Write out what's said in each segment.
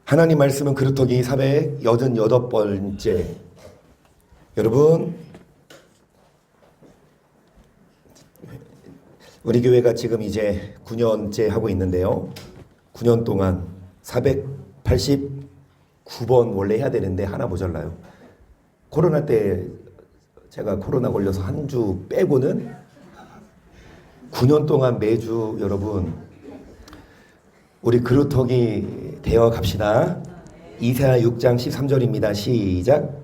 하나님 말씀은 그루터기 488번째. 여러분, 우리 교회가 지금 이제 9년째 하고 있는데요. 9년 동안 489번 원래 해야 되는데 하나 모자라요. 코로나 때 제가 코로나 걸려서 한 주 빼고는 9년 동안 매주 여러분 우리 그루터기 되어 갑시다. 이사야 6장 13절입니다. 시작.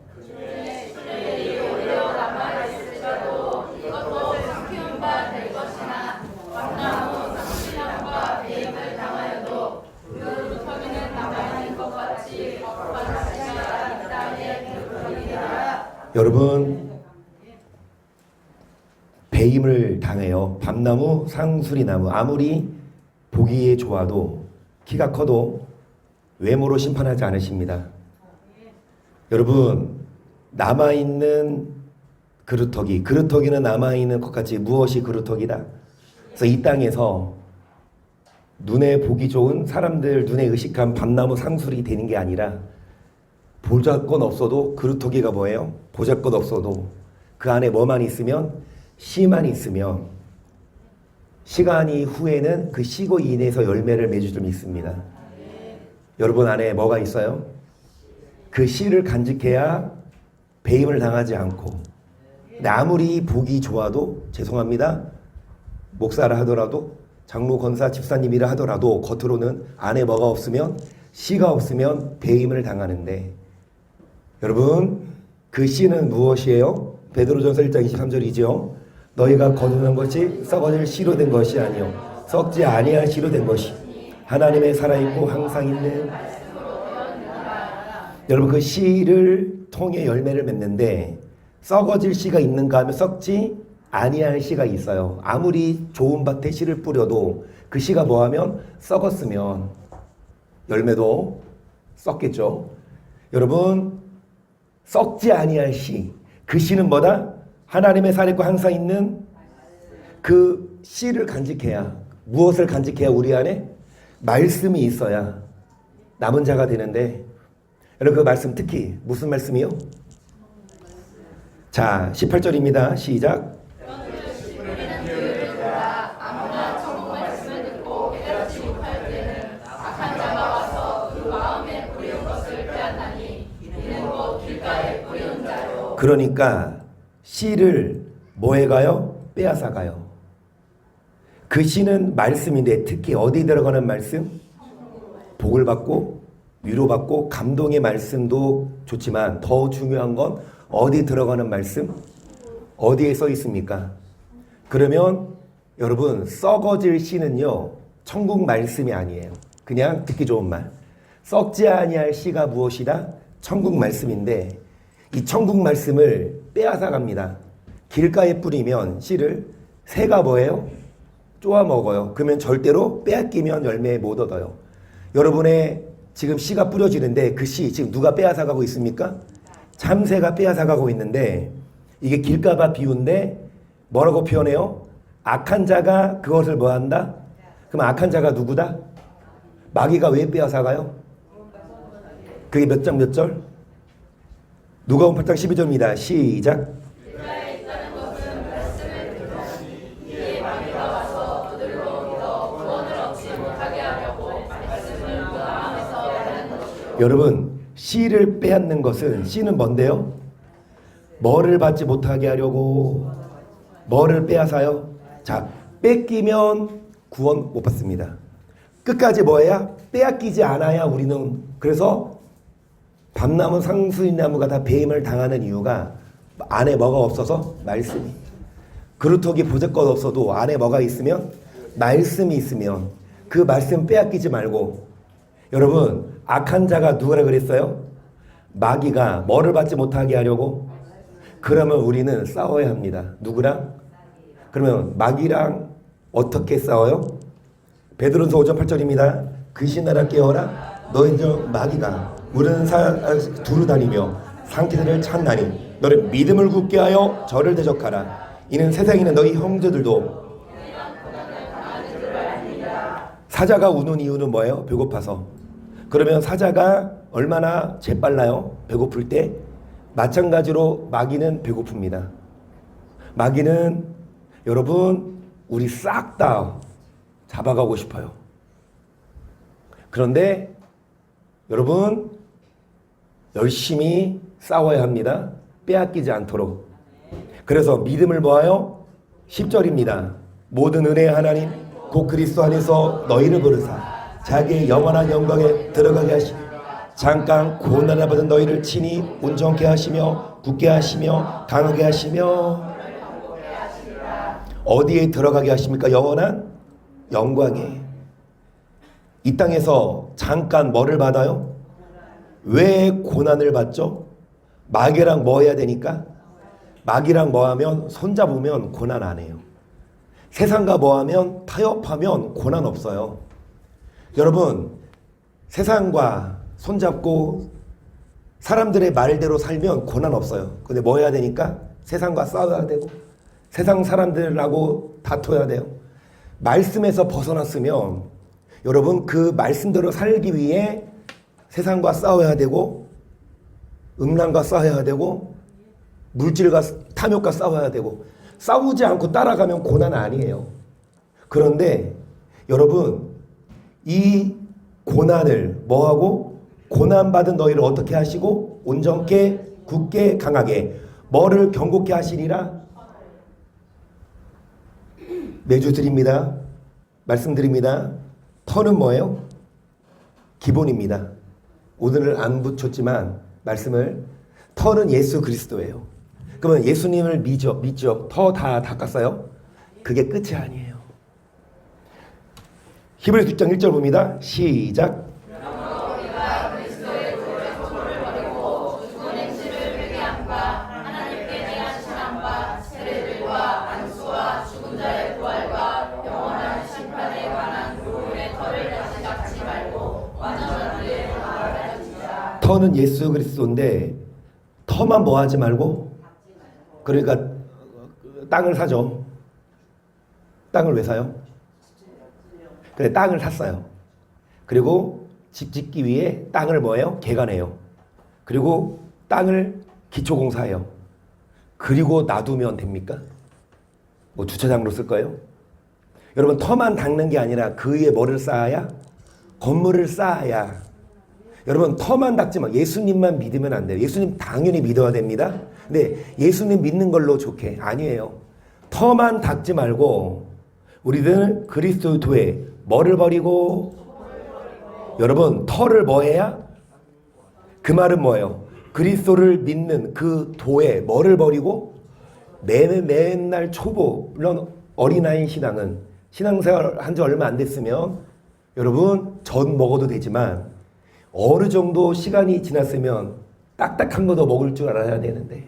여러분, 배임을 당해요. 밤나무, 상수리나무. 아무리 보기에 좋아도 키가 커도 외모로 심판하지 않으십니다. 여러분, 남아있는 그루터기는 남아있는 것 같이 무엇이 그루터기다? 그래서 이 땅에서 눈에 보기 좋은 사람들 눈에 의식한 밤나무 상술이 되는 게 아니라 보잘것 없어도 그루터기가 뭐예요? 보잘것 없어도 그 안에 뭐만 있으면 씨만 있으면 시간이 후에는 그 씨고 인해서 열매를 맺을 줄 믿습니다. 여러분 안에 뭐가 있어요? 그 씨를 간직해야 배임을 당하지 않고, 근데 아무리 보기 좋아도 죄송합니다. 목사라 하더라도 장로 권사 집사님이라 하더라도 겉으로는 안에 뭐가 없으면 씨가 없으면 배임을 당하는데, 여러분 그 씨는 무엇이에요? 베드로전서 1장 23절이죠. 너희가 거두는 것이 썩어질 씨로 된 것이 아니요 썩지 아니할 씨로 된 것이 하나님의 살아있고 항상 있는. 여러분 그 씨를 통해 열매를 맺는데 썩어질 씨가 있는가 하면 썩지 아니할 씨가 있어요. 아무리 좋은 밭에 씨를 뿌려도 그 씨가 뭐하면 썩었으면 열매도 썩겠죠. 여러분 썩지 아니할 씨, 그 씨는 뭐다? 하나님의 살아있고 항상 있는 그 씨를 간직해야, 무엇을 간직해야 우리 안에? 말씀이 있어야 남은 자가 되는데, 여러분 그 말씀 특히 무슨 말씀이요? 자 18절입니다. 시작. 그러니까 씨를 뭐해 가요? 빼앗아 가요. 그 씨는 말씀인데 특히 어디 들어가는 말씀? 복을 받고 위로받고 감동의 말씀도 좋지만 더 중요한 건 어디 들어가는 말씀? 어디에 써 있습니까? 그러면 여러분 썩어질 씨는요 천국 말씀이 아니에요. 그냥 듣기 좋은 말. 썩지 아니할 씨가 무엇이다? 천국 말씀인데 이 천국 말씀을 빼앗아 갑니다. 길가에 뿌리면 씨를 새가 뭐예요? 쪼아 먹어요. 그러면 절대로 빼앗기면 열매 못 얻어요. 여러분의 지금 씨가 뿌려지는데 그 씨 지금 누가 빼앗아 가고 있습니까? 참새가 빼앗아 가고 있는데 이게 길가가 비운데 뭐라고 표현해요? 악한 자가 그것을 뭐 한다? 그럼 악한 자가 누구다? 마귀가 왜 빼앗아 가요? 그게 몇 장 몇 절? 누가복음 8장 12절입니다. 시작. 여러분 씨를 빼앗는 것은 씨는 뭔데요? 뭐를 받지 못하게 하려고 뭐를 빼앗아요? 자 뺏기면 구원 못 받습니다. 끝까지 뭐해야? 빼앗기지 않아야 우리는. 그래서 밤나무 상수리나무가 다 배임을 당하는 이유가 안에 뭐가 없어서? 말씀이. 그루터기 보잘것 없어도 안에 뭐가 있으면? 말씀이 있으면 그 말씀 빼앗기지 말고. 여러분 악한 자가 누구라 그랬어요? 마귀가 뭐를 받지 못하게 하려고? 그러면 우리는 싸워야 합니다. 누구랑? 그러면 마귀랑 어떻게 싸워요? 베드로전서 5장 8절입니다. 귀신나라 깨어라 너희 중 마귀가 우리는 두루 다니며 상기들을 찾나니 너를 믿음을 굳게 하여 저를 대적하라. 이는 세상에 있는 너희 형제들도. 사자가 우는 이유는 뭐예요? 배고파서. 그러면 사자가 얼마나 재빨라요? 배고플 때? 마찬가지로 마귀는 배고픕니다. 마귀는 여러분 우리 싹 다 잡아가고 싶어요. 그런데 여러분 열심히 싸워야 합니다. 빼앗기지 않도록. 그래서 믿음을 모아요. 10절입니다. 모든 은혜의 하나님 곧 그리스도 안에서 너희를 부르사 자기의 영원한 영광에 들어가게 하시며 잠깐 고난을 받은 너희를 친히 온전케 하시며 굳게 하시며 강하게 하시며 어디에 들어가게 하십니까? 영원한 영광에. 이 땅에서 잠깐 뭐를 받아요? 왜 고난을 받죠? 마귀랑 뭐 해야 되니까? 마귀랑 뭐 하면 손잡으면 고난 안 해요. 세상과 뭐 하면 타협하면 고난 없어요. 여러분 세상과 손잡고 사람들의 말대로 살면 고난 없어요. 근데 뭐 해야 되니까? 세상과 싸워야 되고 세상 사람들하고 다퉈야 돼요. 말씀에서 벗어났으면 여러분 그 말씀대로 살기 위해 세상과 싸워야 되고 음란과 싸워야 되고 물질과 탐욕과 싸워야 되고 싸우지 않고 따라가면 고난 아니에요. 그런데 여러분 이 고난을 뭐하고 고난받은 너희를 어떻게 하시고 온전케 굳게 강하게 뭐를 견고케 하시리라. 매주 드립니다. 말씀드립니다. 터는 뭐예요? 기본입니다. 오늘을 안 붙였지만 말씀을 터는 예수 그리스도예요. 그러면 예수님을 믿죠? 터 다 닦았어요? 그게 끝이 아니에요. 히브리서 6장 1절 봅니다. 시작. 터는 예수 그리스도인데 터만 뭐 하지 말고 그러니까 땅을 사죠. 땅을 왜 사요? 그래 땅을 샀어요. 그리고 집 짓기 위해 땅을 뭐해요? 개간해요. 그리고 땅을 기초공사해요. 그리고 놔두면 됩니까? 뭐 주차장으로 쓸 거예요? 여러분 터만 닦는 게 아니라 그 위에 뭐를 쌓아야? 건물을 쌓아야. 여러분 터만 닦지 마. 예수님만 믿으면 안 돼요. 예수님 당연히 믿어야 됩니다. 근데 예수님 믿는 걸로 좋게 아니에요. 터만 닦지 말고 우리들 그리스도 도에 뭐를 버리고 여러분 터를 뭐 해야? 그 말은 뭐예요? 그리스도를 믿는 그 도에 뭐를 버리고 맨날 초보 물론 어린아이 신앙은 신앙생활 한 지 얼마 안 됐으면 여러분 전 먹어도 되지만 어느 정도 시간이 지났으면 딱딱한 거 더 먹을 줄 알아야 되는데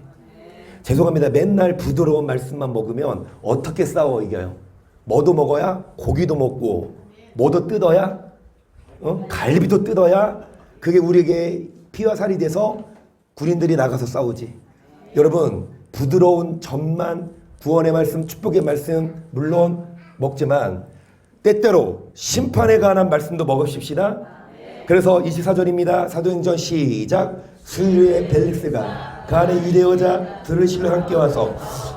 죄송합니다. 맨날 부드러운 말씀만 먹으면 어떻게 싸워 이겨요? 뭐도 먹어야 고기도 먹고 뭐도 뜯어야 갈비도 뜯어야 그게 우리에게 피와 살이 돼서 군인들이 나가서 싸우지. 여러분 부드러운 젖만 구원의 말씀 축복의 말씀 물론 먹지만 때때로 심판에 관한 말씀도 먹읍시다. 그래서 24절입니다. 사도행전 시작. 수유의 벨릭스가 그 안에 유대 여자 들으시려 함께 와서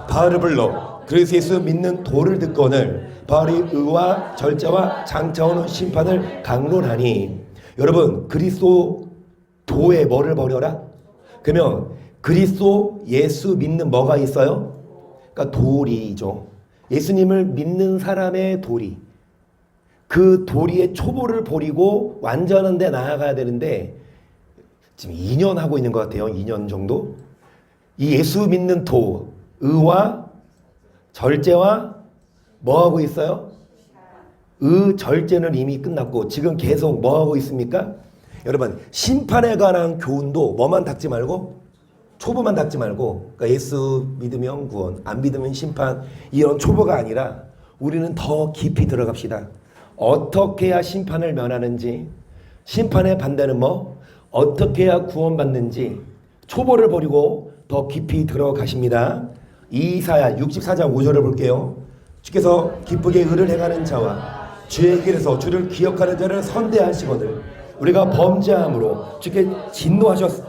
바울을 불러 그리스도 예수 믿는 도를 듣거늘 바울이 의와 절제와 장차오는 심판을 강론하니. 여러분 그리스도 도에 뭐를 버려라? 그러면 그리스도 예수 믿는 뭐가 있어요? 그러니까 도리죠. 예수님을 믿는 사람의 도리. 그 도리의 초보를 버리고 완전한 데 나아가야 되는데 지금 2년 하고 있는 것 같아요. 2년 정도. 이 예수 믿는 도, 의와 절제와 뭐 하고 있어요? 절제는 이미 끝났고 지금 계속 뭐 하고 있습니까? 여러분 심판에 관한 교훈도 뭐만 닦지 말고 초보만 닦지 말고 그러니까 예수 믿으면 구원, 안 믿으면 심판 이런 초보가 아니라 우리는 더 깊이 들어갑시다. 어떻게 해야 심판을 면하는지 심판의 반대는 뭐? 어떻게 해야 구원받는지 초보를 버리고 더 깊이 들어가십니다. 이사야 64장 5절을 볼게요. 주께서 기쁘게 의를 행하는 자와 주의 길에서 주를 기억하는 자를 선대하시거늘 우리가 범죄함으로 주께 진노하셨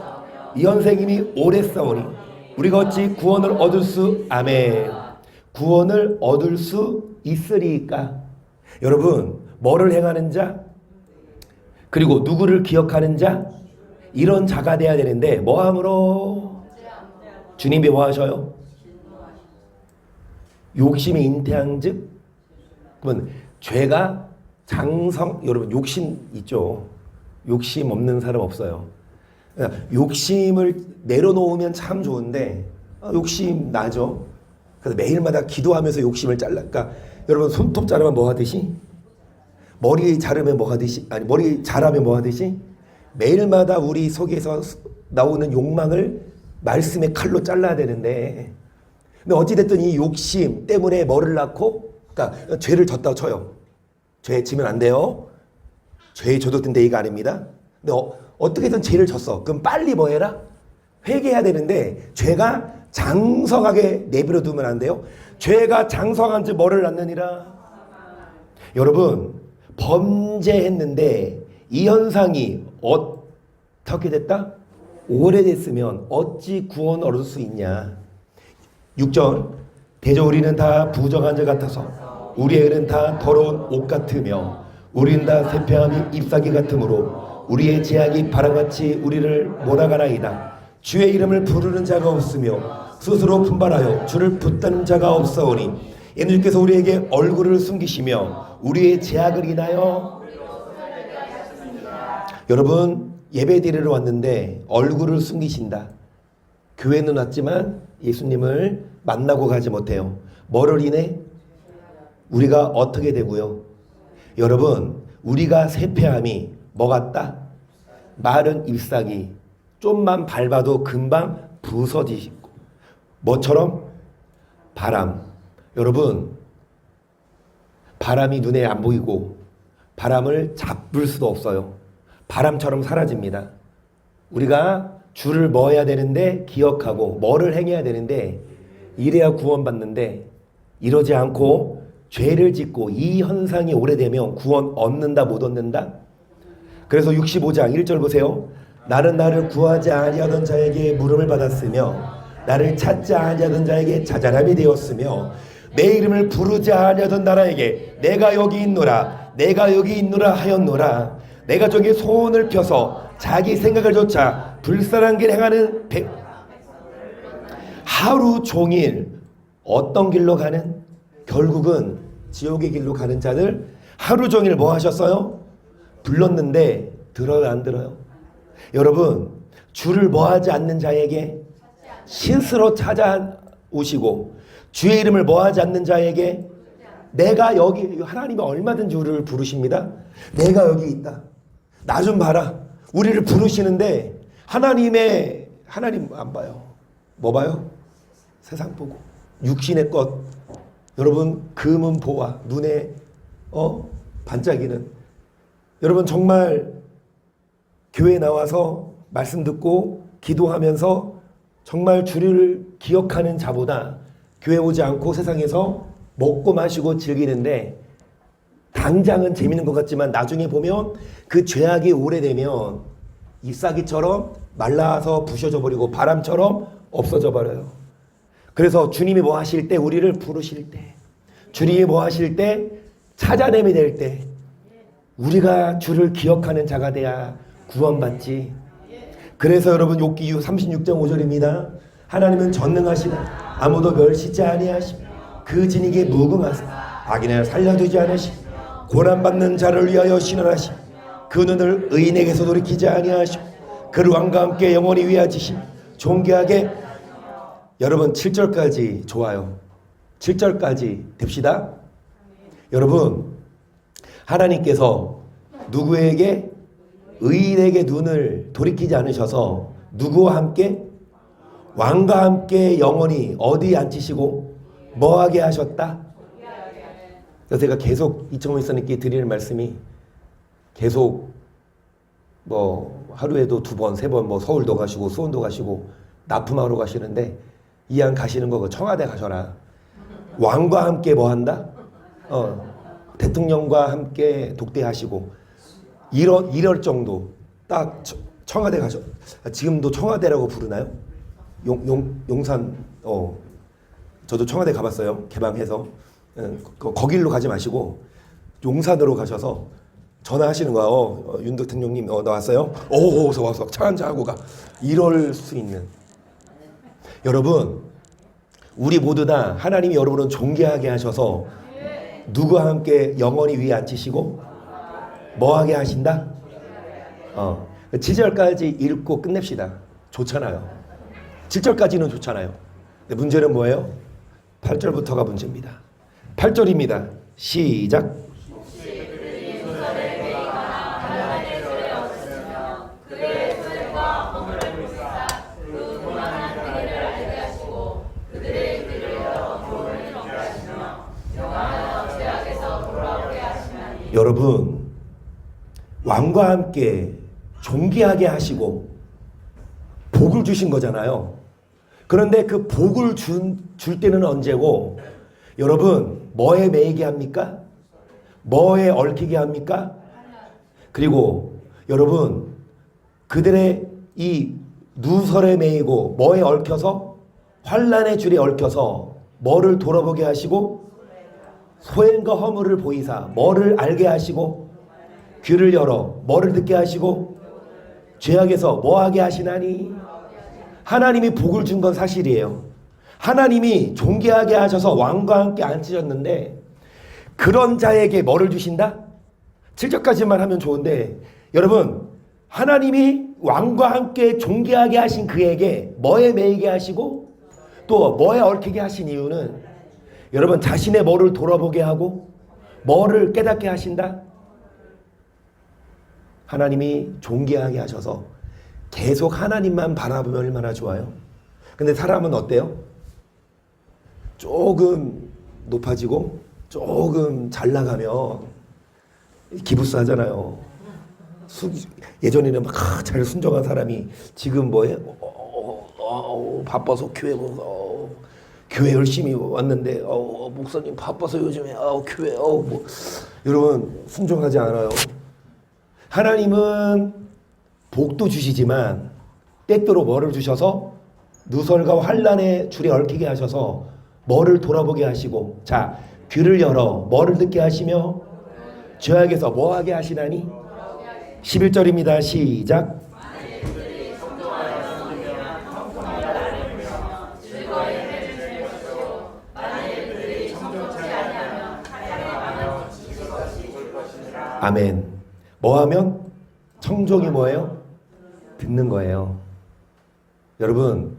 이 선생님이 오래 싸우니 우리가 어찌 구원을 얻을 수 아멘 구원을 얻을 수 있으리까. 여러분 뭐를 행하는 자 그리고 누구를 기억하는 자 이런 자가 돼야 되는데 뭐함으로 주님이 뭐 하셔요? 욕심이 잉태한즉 그러면 죄가 장성 여러분 욕심 있죠. 욕심 없는 사람 없어요. 욕심을 내려놓으면 참 좋은데 욕심 나죠. 그래서 매일마다 기도하면서 욕심을 잘라. 그러니까 여러분 손톱 자르면 뭐 하듯이 머리 자르면 뭐 하듯이 아니 머리 자라면 뭐 하듯이 매일마다 우리 속에서 나오는 욕망을 말씀의 칼로 잘라야 되는데 근데 어찌됐든 이 욕심 때문에 뭐를 낳고 그러니까 죄를 졌다고 쳐요. 죄 지면 안 돼요. 죄에 젖었던 데이가 아닙니다. 근데 어떻게든 죄를 졌어. 그럼 빨리 뭐 해라? 회개해야 되는데 죄가 장성하게 내버려 두면 안 돼요. 죄가 장성한 지 뭐를 낳느니라. 여러분 범죄했는데 이 현상이 어떻게 됐다? 오래됐으면 어찌 구원 얻을 수 있냐. 6절 대저 우리는 다 부정한 자 같아서 우리의 일은 다 더러운 옷 같으며 우리는 다 세폐함이 잎사귀 같으므로 우리의 제약이 바람같이 우리를 몰아가나이다. 주의 이름을 부르는 자가 없으며 스스로 분발하여 주를 붙드는 자가 없사오니 이는 주께서 우리에게 얼굴을 숨기시며 우리의 제약을 인하여 여러분 예배드리러 왔는데 얼굴을 숨기신다. 교회는 왔지만 예수님을 만나고 가지 못해요. 뭐를 인해? 우리가 어떻게 되고요? 여러분 우리가 세폐함이 뭐 같다? 마른 잎사귀 좀만 밟아도 금방 부서지고 뭐처럼? 바람. 여러분 바람이 눈에 안 보이고 바람을 잡을 수도 없어요. 바람처럼 사라집니다. 우리가 주를 뭐 해야 되는데 기억하고 뭐를 행해야 되는데 이래야 구원받는데 이러지 않고 죄를 짓고 이 현상이 오래되면 구원 얻는다 못 얻는다? 그래서 65장 1절 보세요. 나는 나를 구하지 아니하던 자에게 물음을 받았으며 나를 찾지 아니하던 자에게 찾아남이 되었으며 내 이름을 부르지 아니하던 나라에게 내가 여기 있노라 내가 여기 있노라 하였노라. 내가 저기 손을 펴서 자기 생각을 조차 불쌍한 길 행하는 하루 종일 어떤 길로 가는? 결국은 지옥의 길로 가는 자들 하루 종일 뭐 하셨어요? 불렀는데 들어요 안 들어요? 여러분 주를 뭐 하지 않는 자에게 스스로 찾아오시고 주의 이름을 뭐 하지 않는 자에게 내가 여기 하나님이 얼마든지 우리를 부르십니다. 내가 여기 있다. 나 좀 봐라. 우리를 부르시는데 하나님 안 봐요. 뭐 봐요? 세상 보고 육신의 것. 여러분 금은 보아 눈에 반짝이는 여러분 정말 교회 나와서 말씀 듣고 기도하면서 정말 주를 기억하는 자보다 교회 오지 않고 세상에서 먹고 마시고 즐기는데 당장은 재밌는 것 같지만 나중에 보면 그 죄악이 오래되면 잎사귀처럼 말라서 부셔져 버리고 바람처럼 없어져 버려요. 그래서 주님이 뭐 하실 때 우리를 부르실 때 주님이 뭐 하실 때 찾아냄이 될 때 우리가 주를 기억하는 자가 돼야 구원받지. 그래서 여러분 욥기 36장 5절입니다. 하나님은 전능하시다. 아무도 멸시지 아니하시며 그 진에게 무궁하사 악인을 살려두지 않으시며 고난받는 자를 위하여 신원하시며 그 눈을 의인에게서 돌이키지 아니하시며 그를 왕과 함께 영원히 위하시시며 존귀하게. 여러분 7절까지 좋아요. 7절까지 됩시다. 여러분 하나님께서 누구에게? 의인에게 눈을 돌이키지 않으셔서 누구와 함께? 왕과 함께 영원히 어디 앉히시고 뭐하게 하셨다? 그래서 제가 계속 이청훈 목사님께 드리는 말씀이 계속 뭐 하루에도 2번, 3번 뭐 서울도 가시고 수원도 가시고 납품하러 가시는데 이왕 가시는 거 청와대 가셔라. 왕과 함께 뭐 한다? 대통령과 함께 독대하시고 이럴 정도 딱 청와대 가셔. 지금도 청와대라고 부르나요? 용산 저도 청와대 가봤어요. 개방해서 거길로 가지 마시고 용산으로 가셔서 전화하시는 거야. 윤 대통령님 나왔어요? 어서 와서 차 한잔 하고 가. 이럴 수 있는. 여러분 우리 모두 다 하나님이 여러분을 존귀하게 하셔서 누구와 함께 영원히 위에 앉히시고 뭐하게 하신다? 7절까지 읽고 끝냅시다. 좋잖아요. 7절까지는 좋잖아요. 근데 문제는 뭐예요? 8절부터가 문제입니다. 8절입니다. 시작. 여러분 왕과 함께 존귀하게 하시고 복을 주신 거잖아요. 그런데 그 복을 줄 때는 언제고 여러분 뭐에 매이게 합니까? 뭐에 얽히게 합니까? 그리고 여러분 그들의 이 누설에 매이고 뭐에 얽혀서 환난의 줄에 얽혀서 뭐를 돌아보게 하시고 소행과 허물을 보이사 뭐를 알게 하시고 귀를 열어 뭐를 듣게 하시고 죄악에서 뭐하게 하시나니. 하나님이 복을 준 건 사실이에요. 하나님이 존귀하게 하셔서 왕과 함께 앉히셨는데 그런 자에게 뭐를 주신다? 7절까지만 하면 좋은데 여러분 하나님이 왕과 함께 존귀하게 하신 그에게 뭐에 매이게 하시고 또 뭐에 얽히게 하신 이유는 여러분 자신의 뭐를 돌아보게 하고 뭐를 깨닫게 하신다? 하나님이 존귀하게 하셔서 계속 하나님만 바라보면 얼마나 좋아요. 근데 사람은 어때요? 조금 높아지고 조금 잘 나가면 기부스 하잖아요. 예전에는 막 잘 순종한 사람이 지금 뭐해? 바빠서 교회 열심히 왔는데 목사님 바빠서 요즘에 교회 뭐 여러분 순종하지 않아요. 하나님은 복도 주시지만 때때로 뭐를 주셔서 누설과 환난의 줄에 얽히게 하셔서 뭐를 돌아보게 하시고 자 귀를 열어 뭐를 듣게 하시며 죄악에서 뭐하게 하시나니. 11절입니다. 시작. 아멘. 뭐하면? 청종이 뭐예요? 듣는 거예요. 여러분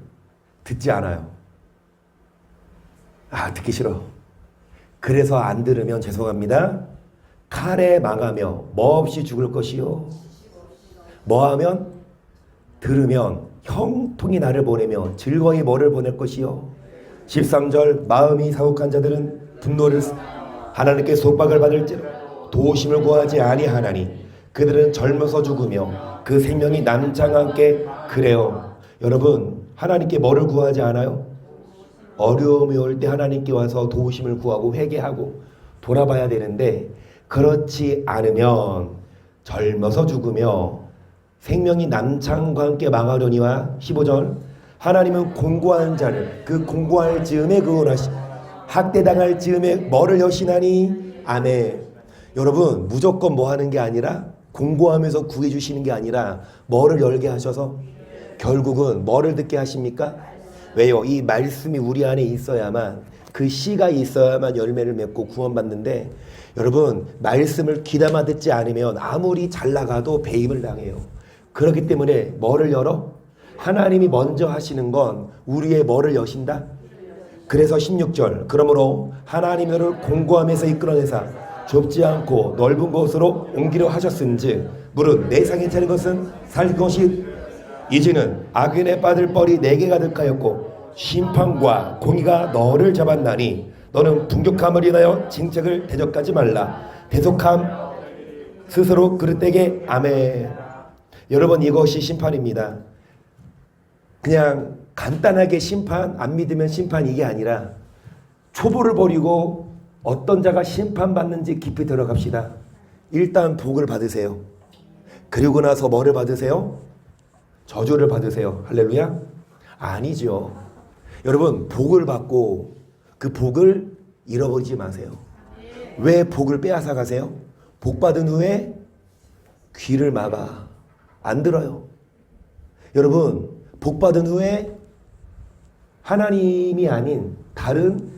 듣지 않아요. 듣기 싫어. 그래서 안 들으면 죄송합니다. 칼에 망하며 뭐 없이 죽을 것이요. 뭐하면? 들으면 형통이 나를 보내며 즐거이 뭐를 보낼 것이요. 13절 마음이 사혹한 자들은 분노를 하나님께 속박을 받을지라 도우심을 구하지 아니하나니 그들은 젊어서 죽으며 그 생명이 남창 함께 그래요. 여러분 하나님께 뭐를 구하지 않아요? 어려움이 올 때 하나님께 와서 도우심을 구하고 회개하고 돌아봐야 되는데 그렇지 않으면 젊어서 죽으며 생명이 남창과 함께 망하려니와 15절 하나님은 공고한 자를 그 공고할 즈음에 구원하시 학대당할 즈음에 뭐를 여시나니. 아멘. 여러분 무조건 뭐 하는 게 아니라 공고하면서 구해주시는 게 아니라 뭐를 열게 하셔서 결국은 뭐를 듣게 하십니까? 왜요? 이 말씀이 우리 안에 있어야만 그 씨가 있어야만 열매를 맺고 구원받는데 여러분 말씀을 귀담아 듣지 않으면 아무리 잘 나가도 배임을 당해요. 그렇기 때문에 뭐를 열어? 하나님이 먼저 하시는 건 우리의 뭐를 여신다? 그래서 16절 그러므로 하나님이 너를 공고함에서 이끌어내사 좁지 않고 넓은 곳으로 옮기려 하셨은즉 무릇 내 상에 차린 것은 살 것이 이제는 악인에 빠질 뻘이 내게 가득하였고 심판과 공의가 너를 잡았나니 너는 분격함을 인하여 징책을 대적하지 말라. 대속함 스스로 그릇되게. 아멘. 여러분 이것이 심판입니다. 그냥 간단하게 심판 안 믿으면 심판 이게 아니라 초보를 버리고 어떤 자가 심판받는지 깊이 들어갑시다. 일단 복을 받으세요. 그리고 나서 뭐를 받으세요? 저주를 받으세요. 할렐루야? 아니죠. 여러분, 복을 받고 그 복을 잃어버리지 마세요. 왜 복을 빼앗아 가세요? 복 받은 후에 귀를 막아. 안 들어요. 여러분, 복 받은 후에 하나님이 아닌 다른,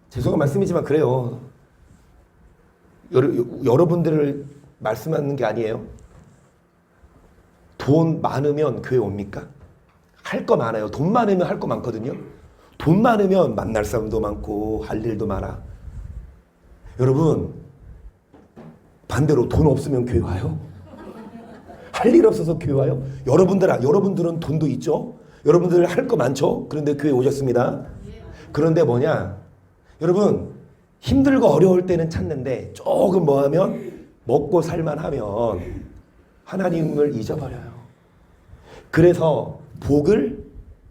죄송한 말씀이지만 그래요. 여러분들을 말씀하는 게 아니에요. 돈 많으면 교회 옵니까? 할 거 많아요. 돈 많으면 할 거 많거든요. 돈 많으면 만날 사람도 많고 할 일도 많아. 여러분, 반대로 돈 없으면 교회 와요? 할 일 없어서 교회 와요? 여러분들은 돈도 있죠? 여러분들 할 거 많죠? 그런데 교회 오셨습니다. 그런데 뭐냐? 여러분, 힘들고 어려울 때는 찾는데 조금 뭐 하면 먹고 살만 하면 하나님을 잊어버려요. 그래서 복을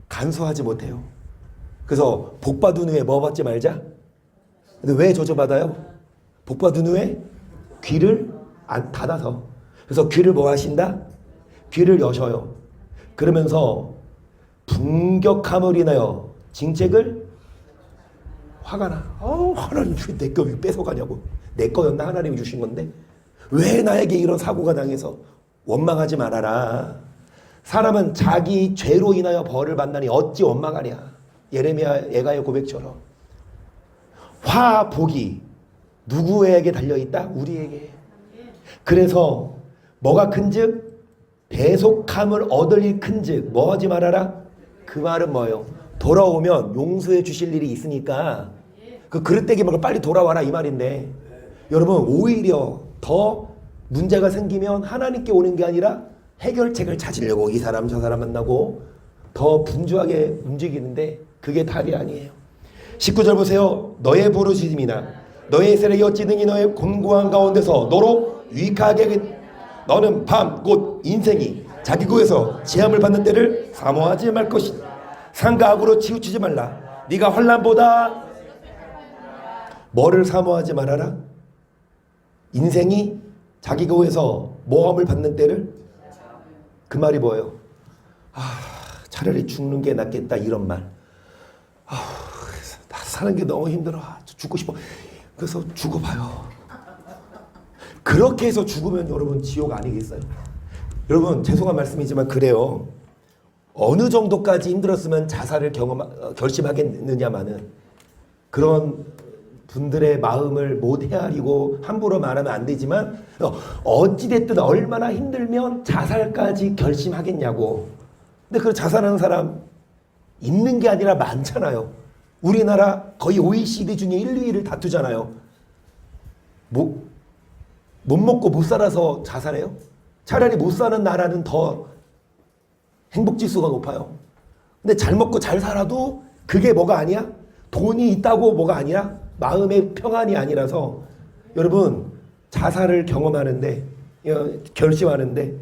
간수하지 못해요. 그래서 복 받은 후에 뭐 받지 말자? 근데 왜 저주받아요? 복 받은 후에 귀를 안 닫아서. 그래서 귀를 뭐 하신다? 귀를 여셔요. 그러면서 분격함을 인하여 징책을 화가 나. 하나님 내 거 왜 뺏어가냐고. 내 거였나? 하나님이 주신 건데 왜 나에게 이런 사고가 당해서. 원망하지 말아라. 사람은 자기 죄로 인하여 벌을 받나니 어찌 원망하랴. 예레미야 예가의 고백처럼. 화복이 누구에게 달려있다? 우리에게. 그래서 뭐가 큰즉 대속함을 얻을 일 큰즉 뭐 하지 말아라? 그 말은 뭐예요? 돌아오면 용서해 주실 일이 있으니까 그 그릇되기 말고 빨리 돌아와라 이 말인데, 여러분 오히려 더 문제가 생기면 하나님께 오는 게 아니라 해결책을 찾으려고 이 사람 저 사람 만나고 더 분주하게 움직이는데 그게 답이 아니에요. 19절 보세요. 너의 부르짖음이나 너의 세력이 어찌 능히 너의 곤고한 가운데서 너로 유익하게 하겠. 너는 밤 곧 인생이 자기 구에서 제함을 받는 때를 사모하지 말 것이다. 상과 악으로 치우치지 말라. 네가 환난보다 뭐를 사모하지 말아라? 인생이 자기 구에서 모함을 받는 때를. 그 말이 뭐예요? 차라리 죽는 게 낫겠다 이런 말. 나 사는 게 너무 힘들어. 죽고 싶어. 그래서 죽어봐요. 그렇게 해서 죽으면 여러분 지옥 아니겠어요? 여러분 죄송한 말씀이지만 그래요. 어느 정도까지 힘들었으면 자살을 결심하겠느냐마는 그런 분들의 마음을 못 헤아리고 함부로 말하면 안 되지만 어찌됐든 얼마나 힘들면 자살까지 결심하겠냐고. 근데 그 자살하는 사람 있는 게 아니라 많잖아요. 우리나라 거의 OECD 중에 1, 2위를 다투잖아요. 못 먹고 못 살아서 자살해요? 차라리 못 사는 나라는 더 행복지수가 높아요. 근데 잘 먹고 잘 살아도 그게 뭐가 아니야? 돈이 있다고 뭐가 아니라 마음의 평안이 아니라서 여러분 자살을 경험하는데 결심하는데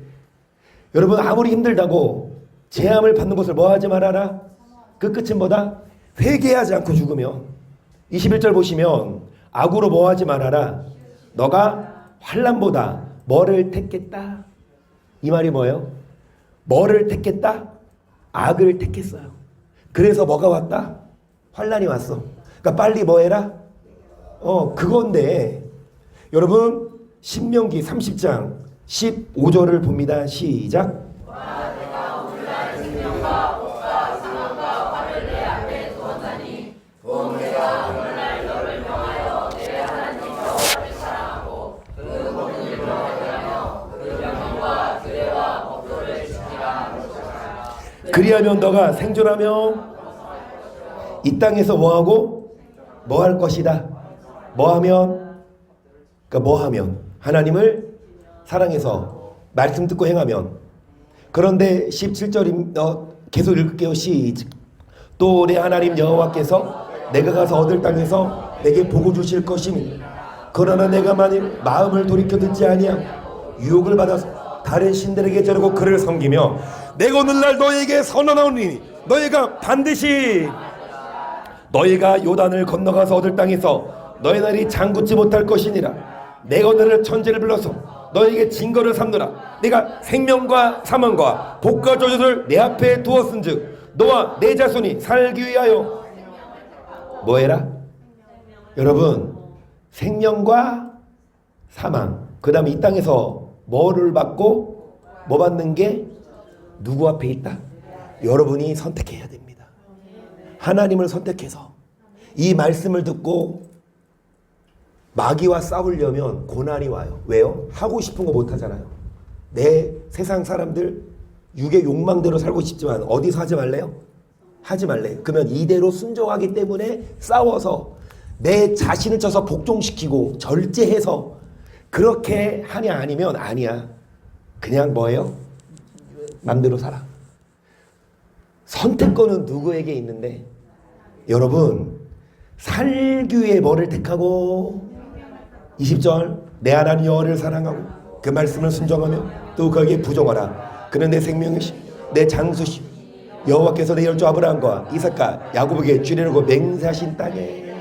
여러분 아무리 힘들다고 재앙을 받는 것을 뭐 하지 말아라? 그 끝은 뭐다? 회개하지 않고 죽으면 21절 보시면 악으로 뭐 하지 말아라? 너가 환난보다 뭐를 택했다? 이 말이 뭐예요? 뭐를 택했다? 악을 택했어요. 그래서 뭐가 왔다? 환난이 왔어. 그러니까 빨리 뭐 해라? 그건데 여러분 신명기 30장 15절을 봅니다. 시작. 그리하면 너가 생존하며 이 땅에서 뭐하고 뭐 할 것이다. 뭐하면 그러니까 뭐하면 하나님을 사랑해서 말씀 듣고 행하면. 그런데 17절 계속 읽을게요. 시작. 또 내 하나님 여호와께서 내가 가서 얻을 땅에서 내게 복을 주실 것이니 그러나 내가 만일 마음을 돌이켜 듣지 아니하고 유혹을 받아서 다른 신들에게 저르고 그를 섬기며 내가 오늘날 너에게 선언하오니 너희가 반드시 너희가 요단을 건너가서 얻을 땅에서 너희 날이 장구치 못할 것이니라. 내가 오늘 천재를 불러서 너희에게 증거를 삼느라. 내가 생명과 사망과 복과 저주를 내 앞에 두었은즉 너와 내 자손이 살기 위하여 뭐해라? 여러분, 생명과 사망, 그 다음에 이 땅에서 뭐를 받고 뭐 받는 게 누구 앞에 있다? 여러분이 선택해야 됩니다. 하나님을 선택해서 이 말씀을 듣고 마귀와 싸우려면 고난이 와요. 왜요? 하고 싶은 거 못 하잖아요. 내 세상 사람들 육의 욕망대로 살고 싶지만 어디서 하지 말래요? 하지 말래. 그러면 이대로 순종하기 때문에 싸워서 내 자신을 쳐서 복종시키고 절제해서 그렇게 하냐 아니면 아니야. 그냥 뭐예요? 맘대로 살아. 선택권은 누구에게 있는데 여러분 살기 위해 뭐를 택하고 20절 내 하나님 여호와를 사랑하고 그 말씀을 순종하며 또 거기에 부정하라. 그는 내 생명이시 내 장수시 여호와께서 내 열조 아브라함과 이삭과 야곱에게 주리라고 맹세하신 땅에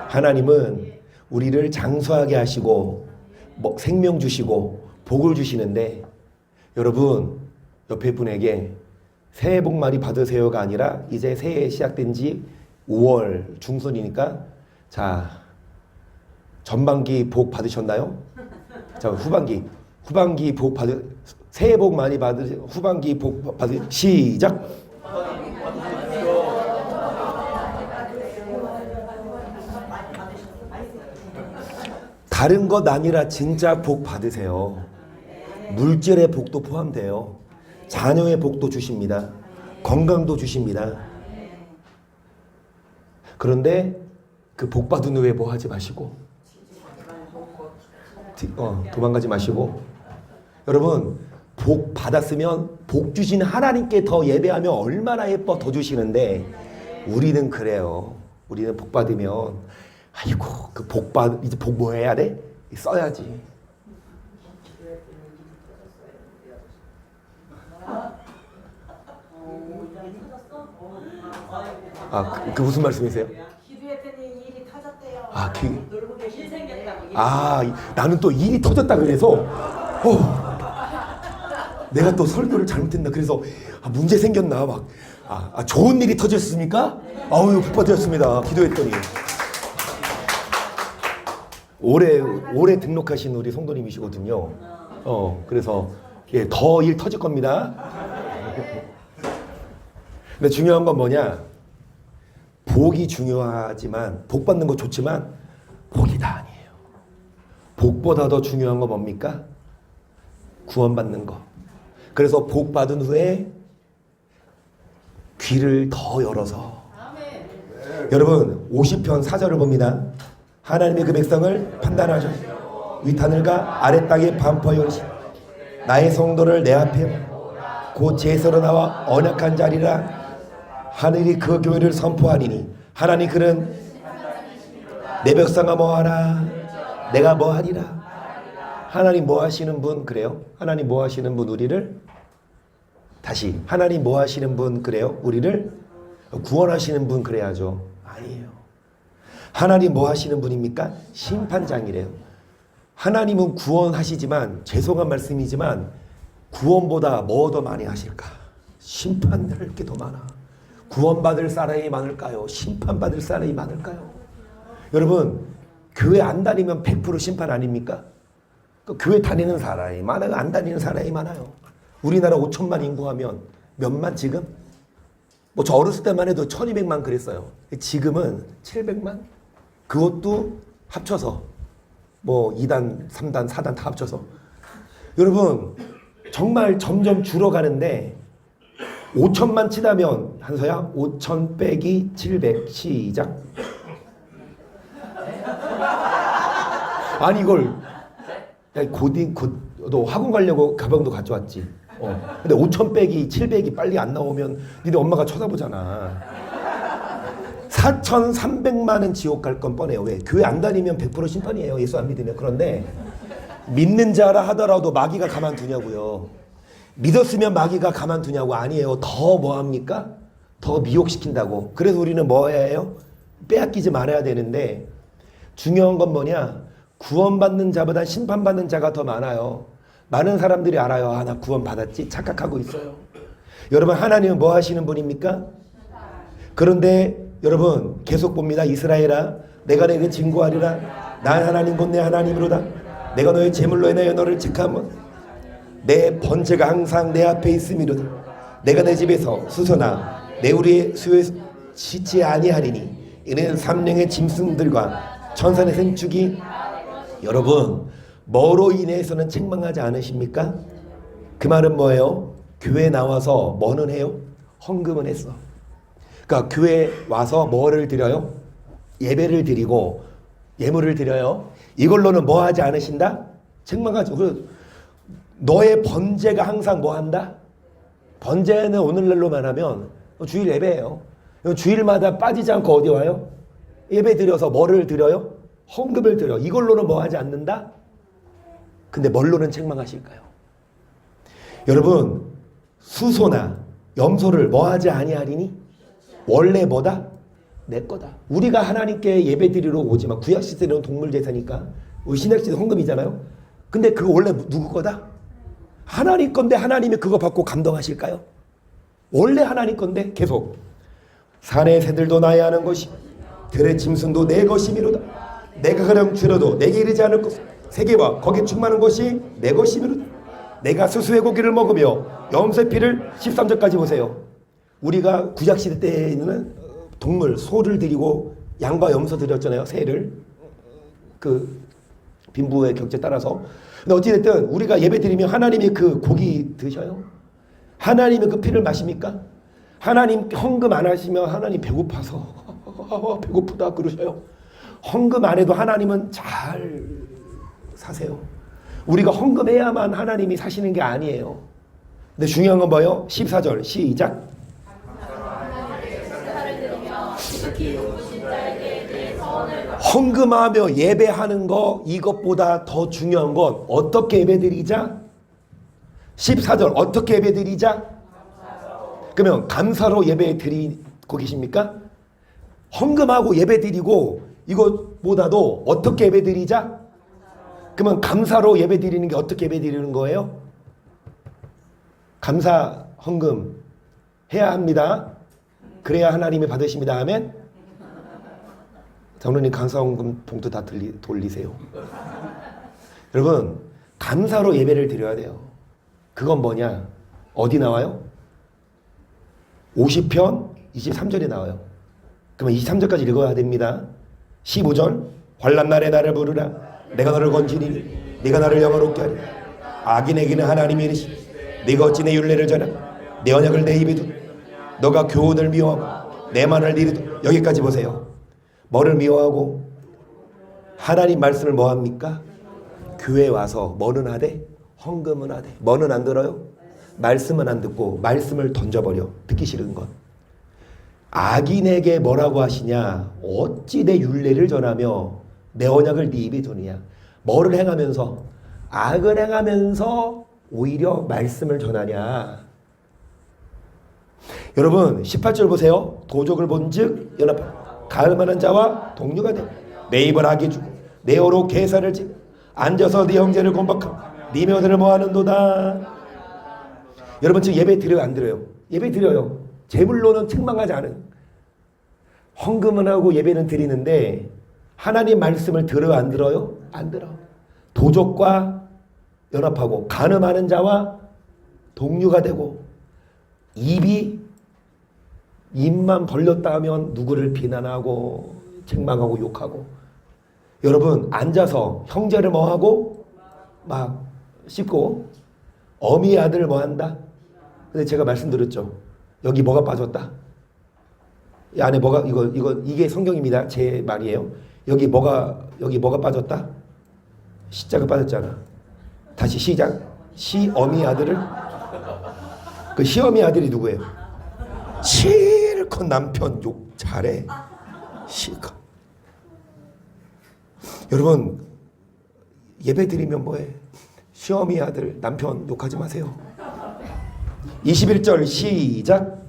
하나님은 우리를 장수하게 하시고 생명 주시고 복을 주시는데 여러분 옆에 분에게 새해 복 많이 받으세요가 아니라 이제 새해 시작된 지 5월 중순이니까 자 전반기 복 받으셨나요? 자 후반기 복 새해 복 많이 후반기 복 시작. 다른 것 아니라 진짜 복 받으세요. 물질의 복도 포함돼요. 자녀의 복도 주십니다. 건강도 주십니다. 그런데 그 복 받은 후에 뭐 하지 마시고 도망가지 마시고 여러분 복 받았으면 복 주신 하나님께 더 예배하면 얼마나 예뻐 더 주시는데 우리는 그래요. 우리는 복 받으면 아이고 그 이제 복 뭐 해야 돼? 써야지. 그 무슨 말씀이세요? 기도했더니 일이 터졌대요. 놀고 계신 생겼다고. 나는 또 일이 터졌다 그래서 내가 또 설교를 잘못했나 그래서 문제 생겼나 막 좋은 일이 터졌습니까? 아유 복 받으셨습니다. 기도했더니 올해 등록하신 우리 성도님이시거든요. 그래서 더 일 터질 겁니다. 근데 중요한 건 뭐냐? 복이 중요하지만 복 받는 거 좋지만 복이 다 아니에요. 복보다 더 중요한 거 뭡니까? 구원받는 거. 그래서 복 받은 후에 귀를 더 열어서 여러분 50편 4절을 봅니다. 하나님의 그 백성을 판단하셔 위타늘과 아랫 땅에 반포하시 나의 성도를 내 앞에 곧 제서로 나와 언약한 자리라 하늘이 그 교회를 선포하리니 하나님 그는 내 백성아 뭐하라 내가 뭐하리라. 하나님 뭐하시는 분 그래요? 하나님 뭐하시는 분 우리를 다시 하나님 뭐하시는 분 그래요? 우리를 구원하시는 분 그래야죠. 아니에요. 하나님 뭐하시는 분입니까? 심판장이래요. 하나님은 구원하시지만 죄송한 말씀이지만 구원보다 뭐 더 많이 하실까? 심판할 게 더 많아. 구원받을 사람이 많을까요? 심판받을 사람이 많을까요? 여러분 교회 안 다니면 100% 심판 아닙니까? 교회 다니는 사람이 많아요? 안 다니는 사람이 많아요? 우리나라 5천만 인구하면 몇만 지금? 저 어렸을 때만 해도 1200만 그랬어요. 지금은 700만? 그것도 합쳐서 2단, 3단, 4단 다 합쳐서 여러분 정말 점점 줄어가는데 5천만 치다면 한서야 5천 빼기 700 시작. 아니 이걸 너 학원 가려고 가방도 가져왔지. 근데 5천 빼기 700이 빨리 안 나오면 니네 엄마가 쳐다보잖아. 4,300만은 지옥 갈 건 뻔해요. 왜? 교회 안 다니면 100% 심판이에요. 예수 안 믿으면. 그런데 믿는 자라 하더라도 마귀가 가만두냐고요. 믿었으면 마귀가 가만두냐고. 아니에요. 더 뭐합니까? 더 미혹시킨다고. 그래서 우리는 뭐 해야 해요? 빼앗기지 말아야 되는데 중요한 건 뭐냐? 구원받는 자보다 심판받는 자가 더 많아요. 많은 사람들이 알아요. 아, 나 구원 받았지 착각하고 있어요. 여러분, 하나님은 뭐 하시는 분입니까? 그런데 여러분 계속 봅니다. 이스라엘아, 내가 내게 증거하리라. 나 하나님 곧 내 하나님이로다. 내가 너의 제물로 인하여 너를 직하면 내 번제가 항상 내 앞에 있음이로다. 내가 내 집에서 수소나 내 우리의 수요에 지지 아니하리니 이는 삼령의 짐승들과 천산의 생축이. 여러분, 뭐로 인해서는 책망하지 않으십니까? 그 말은 뭐예요? 교회 나와서 뭐는 해요? 헌금은 했어. 그러니까 교회 와서 뭐를 드려요? 예배를 드리고 예물을 드려요. 이걸로는 뭐 하지 않으신다? 책망하죠. 너의 번제가 항상 뭐 한다? 번제는 오늘날로 말하면 주일 예배예요. 주일마다 빠지지 않고 어디 와요? 예배 드려서 뭐를 드려요? 헌금을 드려. 이걸로는 뭐 하지 않는다? 근데 뭘로는 책망하실까요? 여러분, 수소나 염소를 뭐 하지 아니하리니? 원래 뭐다? 내 거다. 우리가 하나님께 예배 드리러 오지만 구약 시대는 동물 제사니까 우리 신약 시대 헌금이잖아요. 근데 그거 원래 누구 거다? 하나님 건데 하나님이 그거 받고 감동하실까요? 원래 하나님 건데. 계속 산의 새들도 나야 하는 것이 들의 짐승도 내 것이미로다. 내가 그냥 줄여도 내게 이르지 않을 것 세계와 거기에 충만한 것이 내 것이미로다. 내가 스스의 고기를 먹으며 염소의 피를 13절까지 보세요. 우리가 구약시대 때에는 동물 소를 드리고 양과 염소 드렸잖아요. 새를 그 빈부의 격제 따라서. 근데 어찌됐든 우리가 예배 드리면 하나님이 그 고기 드셔요? 하나님이 그 피를 마십니까? 하나님 헌금 안 하시면 하나님 배고파서 배고프다 그러셔요. 헌금 안 해도 하나님은 잘 사세요. 우리가 헌금해야만 하나님이 사시는 게 아니에요. 근데 중요한 건 뭐예요? 14절 시작. 헌금하며 예배하는 거, 이것보다 더 중요한 건 어떻게 예배드리자? 14절 어떻게 예배드리자? 그러면 감사로 예배드리고 계십니까? 헌금하고 예배드리고 이것보다도 어떻게 예배드리자? 그러면 감사로 예배드리는 게 어떻게 예배드리는 거예요? 감사 헌금 해야 합니다. 그래야 하나님이 받으십니다. 아멘. 장로님 감사 헌금 봉투 다 돌리세요. 여러분, 감사로 예배를 드려야 돼요. 그건 뭐냐? 어디 나와요? 50편 23절에 나와요. 그러면 23절까지 읽어야 됩니다. 15절 환난 날에 나를 부르라. 내가 너를 건지리니 네가 나를 영화롭게 하리라. 악인에게는 하나님이 이르시되 네가 어찌 내 율례를 전하 내 언약을 내 입에 두고 너가 교훈을 미워하고 내 말을 이르도. 여기까지 보세요. 뭐를 미워하고? 하나님 말씀을 뭐합니까? 교회 와서 뭐는 하되? 헌금은 하되. 뭐는 안 들어요? 말씀은 안 듣고 말씀을 던져버려. 듣기 싫은 것. 악인에게 뭐라고 하시냐? 어찌 내 율례를 전하며 내 언약을 네 입에 두느냐? 뭐를 행하면서? 악을 행하면서 오히려 말씀을 전하냐? 여러분 18절 보세요. 도적을 본즉 연합하라. 가을만한 자와 동료가 돼. 내 입을 악에 주고 내 어로 계사를 지고 앉아서 네 형제를 공박하고 네 며느리를 모하는도다. 여러분 지금 예배 드려요 안 드려요? 예배 드려요. 제물로는 책망하지 않은. 헌금은 하고 예배는 드리는데 하나님 말씀을 들어요 안 들어요? 안 들어. 도적과 연합하고 간음하는 자와 동료가 되고 입만 벌렸다 하면 누구를 비난하고 책망하고 욕하고. 여러분 앉아서 형제를 뭐하고 막 씹고 어미의 아들을 뭐한다. 근데 제가 말씀드렸죠. 여기 뭐가 빠졌다. 이 안에 뭐가 이게 성경입니다. 제 말이에요. 여기 뭐가 빠졌다. 시자가 빠졌잖아. 다시 시작. 시어미 아들을. 그 시어미 아들이 누구예요? 실컷 남편 욕 잘해. 실컷. 여러분 예배 드리면 뭐해? 시어미 아들 남편 욕하지 마세요. 21절 시작.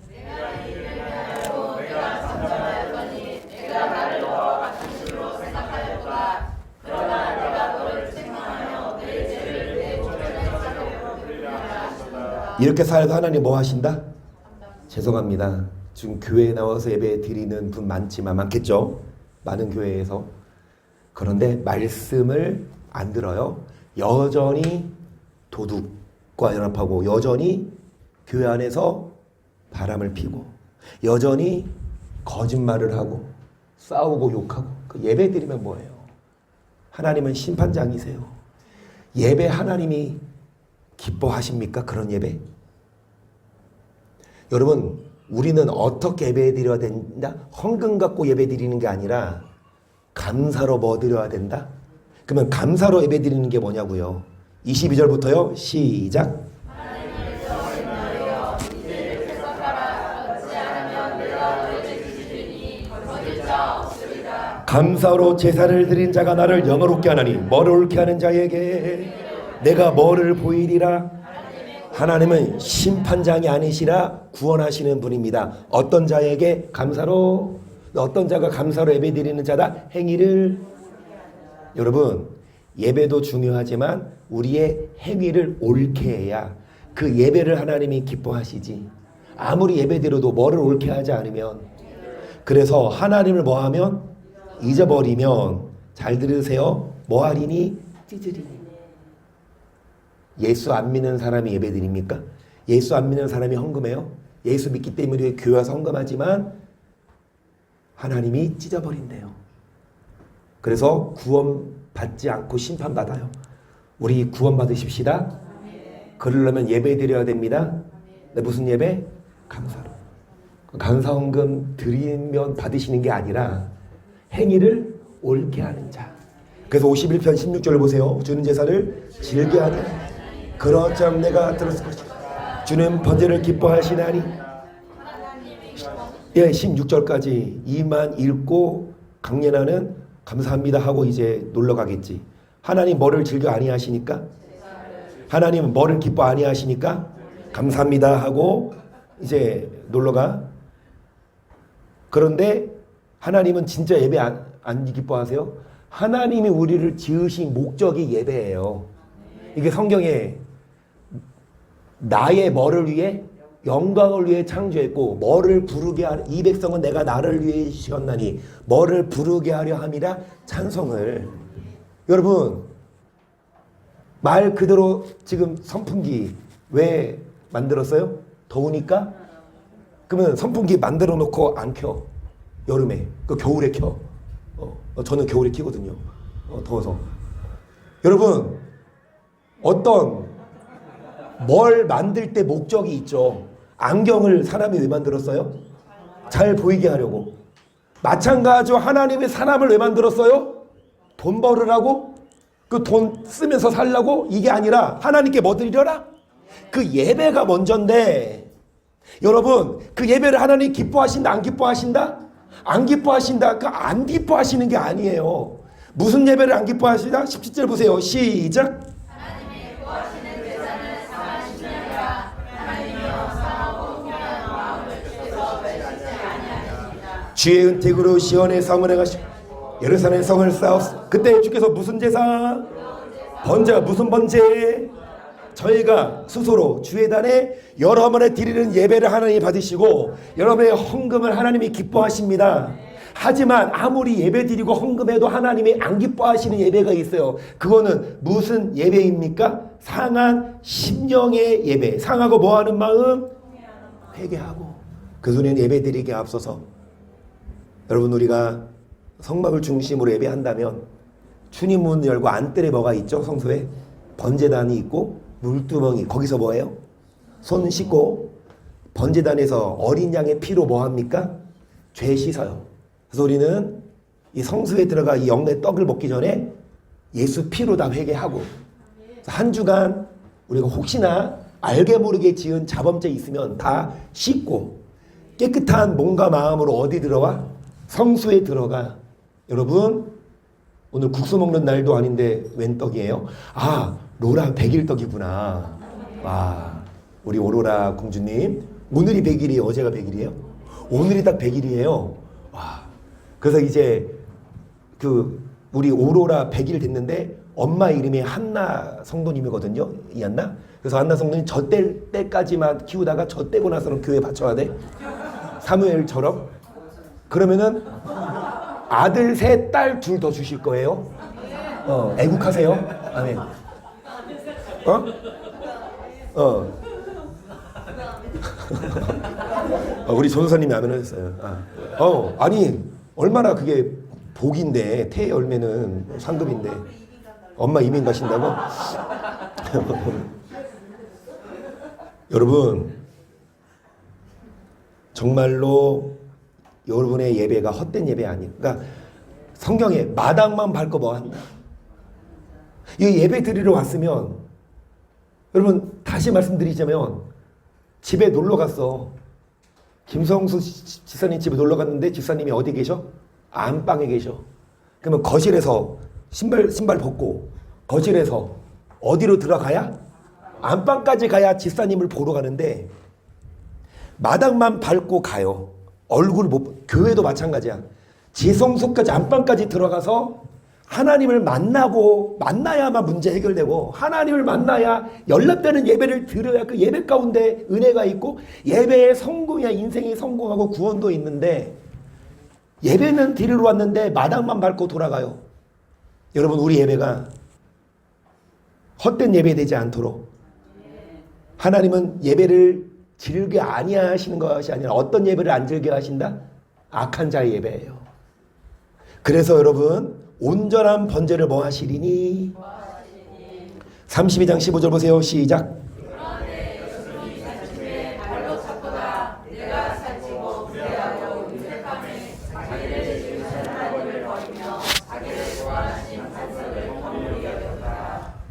이렇게 살아도 하나님 뭐 하신다? 죄송합니다. 지금 교회에 나와서 예배 드리는 분 많겠죠? 많은 교회에서. 그런데 말씀을 안 들어요. 여전히 도둑과 연합하고 여전히 교회 안에서 바람을 피고 여전히 거짓말을 하고 싸우고 욕하고 그 예배 드리면 뭐예요? 하나님은 심판장이세요. 예배 하나님이 기뻐하십니까? 그런 예배? 여러분, 우리는 어떻게 예배 드려야 된다? 헌금 갖고 예배 드리는 게 아니라 감사로 뭐 드려야 된다? 그러면 감사로 예배 드리는 게 뭐냐고요? 22절부터요. 시작. 감사로 제사를 드린 자가 나를 영어롭게 하나니 뭐를 옳게 하는 자에게 내가 뭐를 보이리라. 하나님은 심판장이 아니시라 구원하시는 분입니다. 어떤 자에게 감사로, 어떤 자가 감사로 예배 드리는 자다. 행위를. 여러분, 예배도 중요하지만 우리의 행위를 옳게 해야 그 예배를 하나님이 기뻐하시지. 아무리 예배 드려도 뭐를 옳게 하지 않으면, 그래서 하나님을 뭐하면 잊어버리면, 잘 들으세요, 뭐하리니? 찌질이니. 예수 안 믿는 사람이 예배 드립니까? 예수 안 믿는 사람이 헌금해요? 예수 믿기 때문에 교회 와서 헌금하지만 하나님이 찢어버린대요. 그래서 구원받지 않고 심판받아요. 우리 구원받으십시다. 그러려면 예배 드려야 됩니다. 네, 무슨 예배? 감사로. 감사 헌금 드리면 받으시는 게 아니라 행위를 옳게 하는 자. 그래서 51편 16절 보세요. 주는 제사를 즐겨하되 그렇지만 내가 들었을 것이다. 주는 번제를 기뻐하시나니. 예, 16절까지 이만 읽고 강연하는 감사합니다 하고 이제 놀러 가겠지. 하나님 뭐를 즐겨 아니하시니까? 하나님은 뭐를 기뻐 아니하시니까? 감사합니다 하고 이제 놀러 가. 그런데 하나님은 진짜 예배 안 기뻐하세요? 하나님이 우리를 지으신 목적이 예배예요. 이게 성경에 나의 뭐를 위해? 영광을 위해 창조했고 뭐를 부르게 하려, 이 백성은 내가 나를 위해 지었나니 뭐를 부르게 하려 함이라. 찬송을. 여러분, 말 그대로 지금 선풍기 왜 만들었어요? 더우니까? 그러면 선풍기 만들어 놓고 안 켜. 여름에. 그 겨울에 켜. 저는 겨울에 켜거든요. 더워서. 여러분, 어떤 뭘 만들 때 목적이 있죠. 안경을 사람이 왜 만들었어요? 잘 보이게 하려고. 마찬가지로 하나님이 사람을 왜 만들었어요? 돈 벌으라고? 그 돈 쓰면서 살라고? 이게 아니라 하나님께 뭐 드리려라? 그 예배가 먼저인데, 여러분, 그 예배를 하나님 기뻐하신다, 안 기뻐하신다? 안 기뻐하신다. 그 안 기뻐하시는 게 아니에요. 무슨 예배를 안 기뻐하시다? 17절 보세요. 시작. 하나님의 구하시는 제사는 상하심이 아니라 하나님이여 상하고 통쾌한 마음을 주셔서 외치지 아니하십니다. 주의 은택으로 시온의 성을 행하시고 예루살렘 성을 쌓았소. 그때 주께서 무슨 제사? 번제가 무슨 번제? 저희가 스스로 주회단에 여러분의 드리는 예배를 하나님이 받으시고 여러분의 헌금을 하나님이 기뻐하십니다. 하지만 아무리 예배 드리고 헌금해도 하나님이 안 기뻐하시는 예배가 있어요. 그거는 무슨 예배입니까? 상한 심령의 예배. 상하고 뭐하는 마음? 회개하고. 그 소리는 예배 드리기에 앞서서 여러분, 우리가 성막을 중심으로 예배한다면 주님 문 열고 안뜰에 뭐가 있죠? 성소에 번제단이 있고 물두멍이. 거기서 뭐예요? 손 씻고 번제단에서 어린 양의 피로 뭐합니까? 죄 씻어요. 그래서 우리는 이 성소에 들어가 이 영의 떡을 먹기 전에 예수 피로 다 회개하고, 한 주간 우리가 혹시나 알게 모르게 지은 자범죄 있으면 다 씻고 깨끗한 몸과 마음으로 어디 들어와? 성소에 들어가. 여러분, 오늘 국수 먹는 날도 아닌데 웬 떡이에요? 아, 로라 100일 떡이구나. 와, 우리 오로라 공주님, 오늘이 100일이에요? 어제가 100일이에요? 오늘이 딱 100일이에요. 와, 그래서 이제 우리 오로라 100일 됐는데 엄마 이름이 한나 성도님이거든요. 이한나. 그래서 한나 성도님 저 때까지만 키우다가 저 떼고 나서는 교회 바쳐야 돼. 사무엘처럼. 그러면은 아들 셋, 딸 둘 더 주실 거예요. 애국하세요. 아멘. 우리 전도사님이 아멘 하셨어요. 아니 얼마나 그게 복인데 태 열매는 상급인데 엄마 이민 가신다고? 여러분 정말로 여러분의 예배가 헛된 예배 아니에요. 그러니까 성경에 마당만 밟고 뭐 한다. 이 예배 드리러 왔으면 여러분 다시 말씀드리자면 집에 놀러 갔어. 김성수 집사님 집에 놀러 갔는데 집사님이 어디 계셔? 안방에 계셔. 그러면 거실에서 신발 벗고 거실에서 어디로 들어가야? 안방까지 가야 집사님을 보러 가는데 마당만 밟고 가요. 얼굴 못. 교회도 마찬가지야. 지성소까지 안방까지 들어가서 하나님을 만나야만 문제 해결되고 하나님을 만나야 연락되는 예배를 드려야 그 예배 가운데 은혜가 있고 예배의 성공이야 인생이 성공하고 구원도 있는데 예배는 드리러 왔는데 마당만 밟고 돌아가요. 여러분 우리 예배가 헛된 예배 되지 않도록 하나님은 예배를 즐겨 아니하시는 것이 아니라 어떤 예배를 안 즐겨 하신다? 악한 자의 예배예요. 그래서 여러분 온전한 번제를 뭐 하시리니? 32장 15절 보세요. 시작.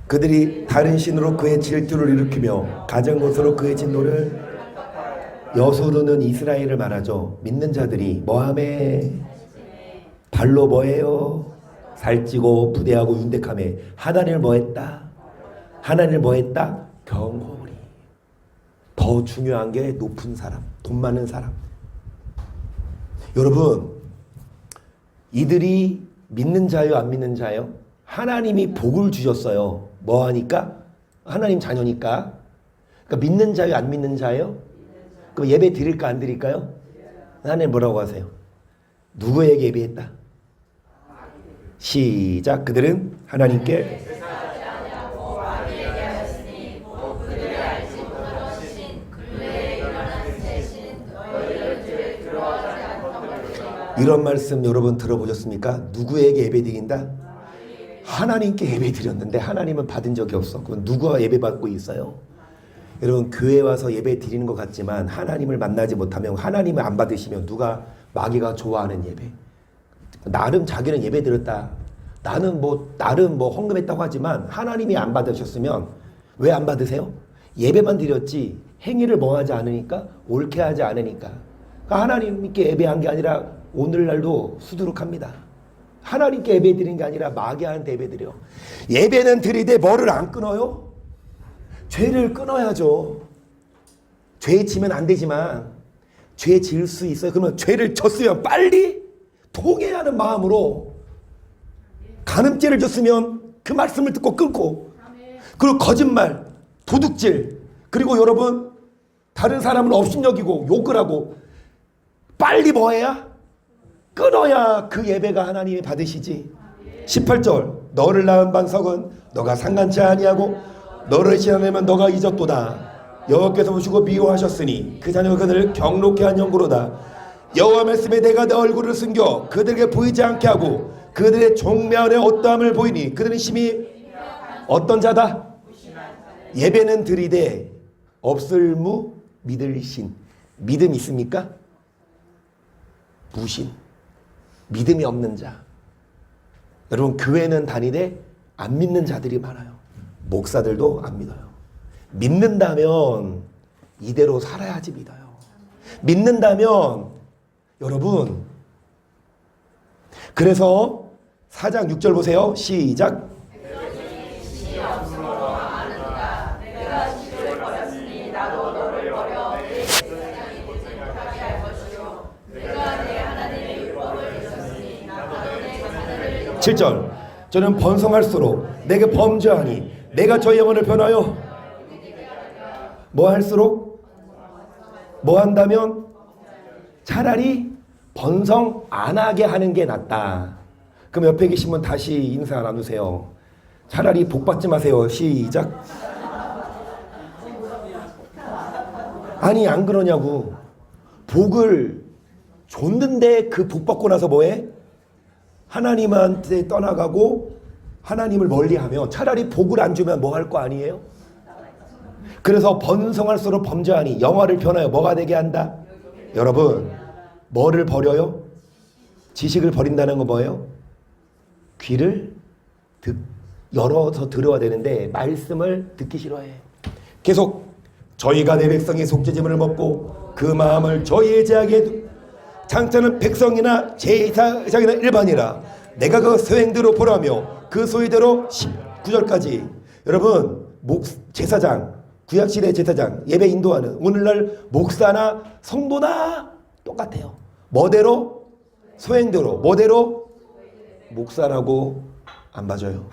그들이 다른 신으로 그의 질투를 일으키며 가진 것으로 그의 진노를 여수르는 이스라엘을 말하죠. 믿는 자들이 뭐하매? 발로 뭐해요? 살찌고 부대하고 윤택하며 하나님을 뭐했다? 하나님을 뭐했다? 경홀히. 더 중요한 게 높은 사람, 돈 많은 사람. 여러분 이들이 믿는 자요 안 믿는 자요? 하나님이 복을 주셨어요. 뭐 하니까? 하나님 자녀니까. 그러니까 믿는 자요 안 믿는 자요? 그럼 예배 드릴까 안 드릴까요? 하나님 뭐라고 하세요? 누구에게 예배했다? 시작. 그들은 하나님께 이런 말씀 여러분 들어보셨습니까? 누구에게 예배 드린다? 하나님께 예배 드렸는데 하나님은 받은 적이 없어. 그럼 누가 예배 받고 있어요? 여러분 교회 와서 예배 드리는 것 같지만 하나님을 만나지 못하면 하나님을 안 받으시면 누가 마귀가 좋아하는 예배. 나름 자기는 예배 드렸다. 나름 헌금했다고 하지만 하나님이 안 받으셨으면 왜 안 받으세요? 예배만 드렸지 행위를 뭐 하지 않으니까 옳게 하지 않으니까. 그러니까 하나님께 예배한 게 아니라 오늘날도 수두룩합니다. 하나님께 예배 드리는 게 아니라 마귀한테 예배 드려. 예배는 드리되 뭐를 안 끊어요? 죄를 끊어야죠. 죄 지면 안 되지만 죄 지을 수 있어요. 그러면 죄를 졌으면 빨리 통해야 하는 마음으로 간음죄를 졌으면 그 말씀을 듣고 끊고 그리고 거짓말, 도둑질 그리고 여러분 다른 사람을 업신여기고 욕을 하고 빨리 뭐 해야? 끊어야 그 예배가 하나님이 받으시지. 18절 너를 낳은 반석은 너가 상간치 아니하고 너를 시험하면 너가 잊었도다. 여호와께서 보시고 미워하셨으니 그 자녀가 그들을 경록케 한 영구로다. 여호와 말씀에 내가 내 얼굴을 숨겨 그들에게 보이지 않게 하고 그들의 종면에 어떠함을 보이니 그들은 심히 어떤 자다? 예배는 드리되 없을무 믿을 신. 믿음 있습니까? 무신. 믿음이 없는 자. 여러분 교회는 다니되 안 믿는 자들이 많아요. 목사들도 안 믿어요. 믿는다면 이대로 살아야지 믿어요. 믿는다면 여러분 그래서 4장 6절 보세요. 시작. (7절) 저는 번성할수록 내게 범죄하니 내가 저의 영혼을 변하여 뭐 할수록 뭐 한다면 차라리 번성 안 하게 하는 게 낫다. 그럼 옆에 계신 분 다시 인사 나누세요. 차라리 복 받지 마세요. 시작. 아니 안 그러냐고. 복을 줬는데 그 복 받고 나서 뭐해? 하나님한테 떠나가고 하나님을 멀리하며 차라리 복을 안 주면 뭐 할 거 아니에요? 그래서 번성할수록 범죄하니 영화를 변하여 뭐가 되게 한다? 여러분 뭐를 버려요? 지식을 버린다는 건 뭐예요? 귀를 열어서 들어야 되는데 말씀을 듣기 싫어해. 계속 저희가 내 백성의 속죄제물을 먹고 그 마음을 저희의 제약에 장차는 백성이나 제사장이나 일반이라 내가 그 소행대로 보라며 그 소위대로 19절까지 여러분 제사장 구약시대 제사장 예배 인도하는 오늘날 목사나 성도나 똑같아요. 뭐대로? 소행대로. 뭐대로? 목사라고 안 봐줘요.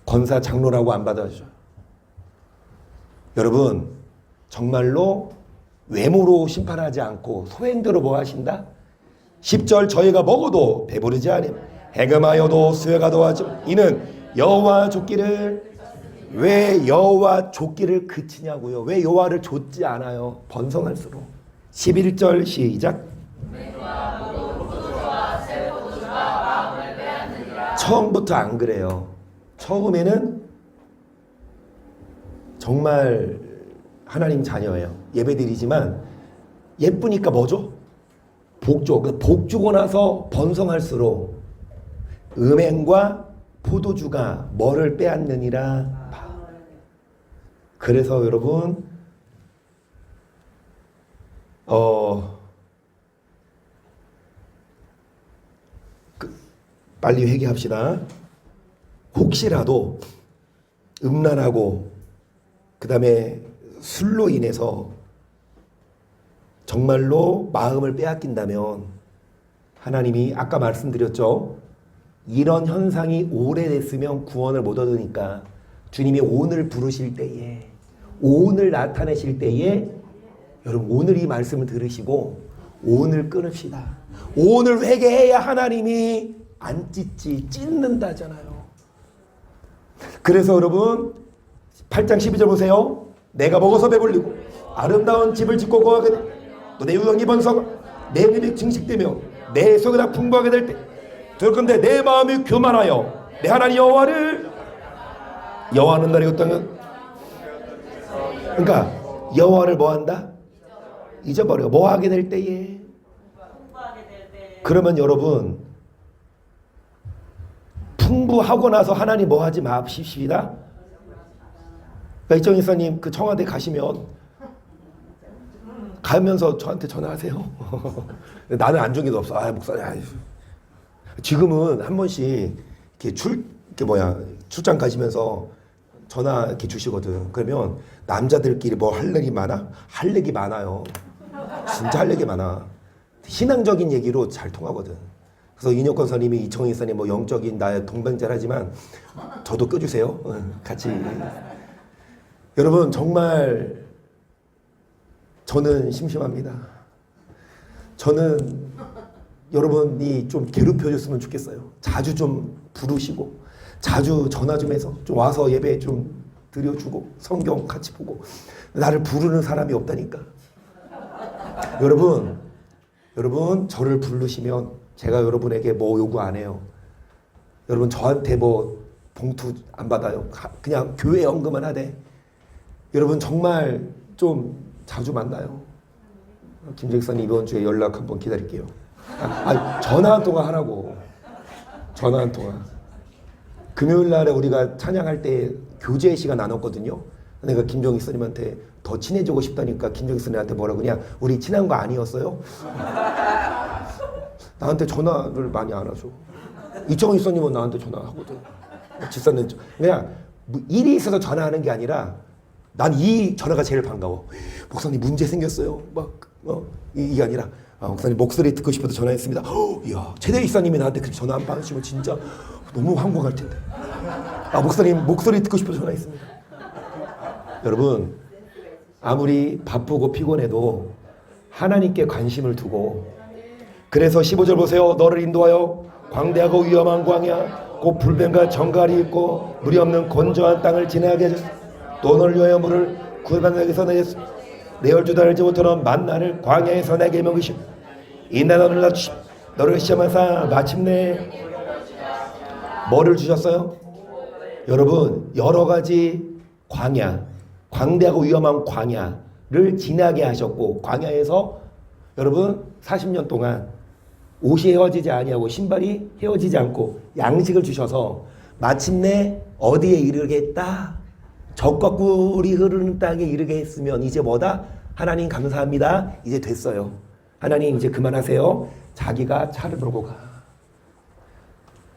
권사 장로라고 안 받아줘요. 여러분 정말로 외모로 심판하지 않고 소행대로 뭐 하신다? 10절 저희가 먹어도 배부르지 아니면 해금하여도 수혜가 더하지 이는 여호와 줬기를 왜 여호와 줬기를 그치냐고요. 왜 여호와를 줬지 않아요? 번성할수록 11절 시작. 처음부터 안 그래요. 처음에는 정말 하나님 자녀예요. 예배드리지만 예쁘니까 뭐죠? 복 줘. 복 주고 나서 번성할수록 음행과 포도주가 뭐를 빼앗느니라. 그래서 여러분 빨리 회개합시다. 혹시라도 음란하고 그 다음에 술로 인해서 정말로 마음을 빼앗긴다면 하나님이 아까 말씀드렸죠. 이런 현상이 오래됐으면 구원을 못 얻으니까 주님이 오늘 부르실 때에 오늘 나타내실 때에 여러분 오늘 이 말씀을 들으시고 오늘 끊읍시다. 오늘 회개해야 하나님이 안 찢는다잖아요. 그래서 여러분 8장 12절 보세요. 내가 먹어서 배불리고 아름다운 집을 짓고 거하게 또 내 유황이 번성 내 입이 증식되며 내 소유가 풍부하게 될 때 그런데 내 마음이 교만하여 내 하나님 여호와는 나를 어떤 그러니까 여호와를 뭐 한다? 잊어버려. 뭐 하게 될 때에 그러면 여러분 풍부하고 나서 하나님 뭐 하지 마십시다. 그러니까 이정 이사님 그 청와대 가면서 저한테 전화하세요. 나는 안중에도 없어. 아 목사님. 지금은 한 번씩 이렇게 출장 가시면서 전화 이렇게 주시거든. 그러면 남자들끼리 뭐 할 일이 많아? 할 얘기 많아요. 진짜 할 얘기 많아. 신앙적인 얘기로 잘 통하거든. 그래서 인혁권 선생님이 이청희 선생님 뭐 영적인 나의 동반자라지만 저도 껴주세요. 같이. 여러분 정말 저는 심심합니다. 저는 여러분이 좀 괴롭혀줬으면 좋겠어요. 자주 좀 부르시고 자주 전화 좀 해서 좀 와서 예배 좀 드려주고 성경 같이 보고 나를 부르는 사람이 없다니까. 여러분 저를 부르시면 제가 여러분에게 뭐 요구 안 해요. 여러분 저한테 뭐 봉투 안 받아요. 그냥 교회 헌금만 하되. 여러분 정말 좀 자주 만나요. 김재익사님 이번 주에 연락 한번 기다릴게요. 전화 한 통화 하라고. 전화 한 통화. 금요일 날에 우리가 찬양할 때 교제 시간 나눴거든요. 내가 김정희 선생님한테 더 친해지고 싶다니까 김정희 선생님한테 뭐라 그냥 우리 친한 거 아니었어요? 나한테 전화를 많이 안 하죠. 이청희 선생님은 나한테 전화하거든. 집사님 그냥 일이 있어서 전화하는 게 아니라 난 이 전화가 제일 반가워. 목사님 문제 생겼어요. 이게 아니라 목사님 목소리 듣고 싶어서 전화했습니다. 이야 최대 이사님이 나한테 그렇게 전화 안 받으시면 진짜 너무 황홀할 텐데. 목사님 목소리 듣고 싶어서 전화했습니다. 여러분, 아무리 바쁘고 피곤해도 하나님께 관심을 두고, 그래서 15절 보세요. 너를 인도하여 광대하고 위험한 광야 곧 불뱀과 정갈이 있고 물이 없는 건조한 땅을 지나게 하셨소. 또 너를 위하여 물을 구르반에게서 내어주다 알지 못하는 만나를 광야에서 내게 먹이시오. 이나 너를 낮추시 너를 시험하사 마침내 뭐를 주셨어요? 여러분, 여러 가지 광야, 광대하고 위험한 광야를 지나게 하셨고, 광야에서 여러분 40년 동안 옷이 헤어지지 아니하고 신발이 헤어지지 않고 양식을 주셔서 마침내 어디에 이르겠다? 젖과 꿀이 흐르는 땅에 이르게 했으면 이제 뭐다? 하나님 감사합니다. 이제 됐어요. 하나님 이제 그만하세요. 자기가 차를 몰고 가.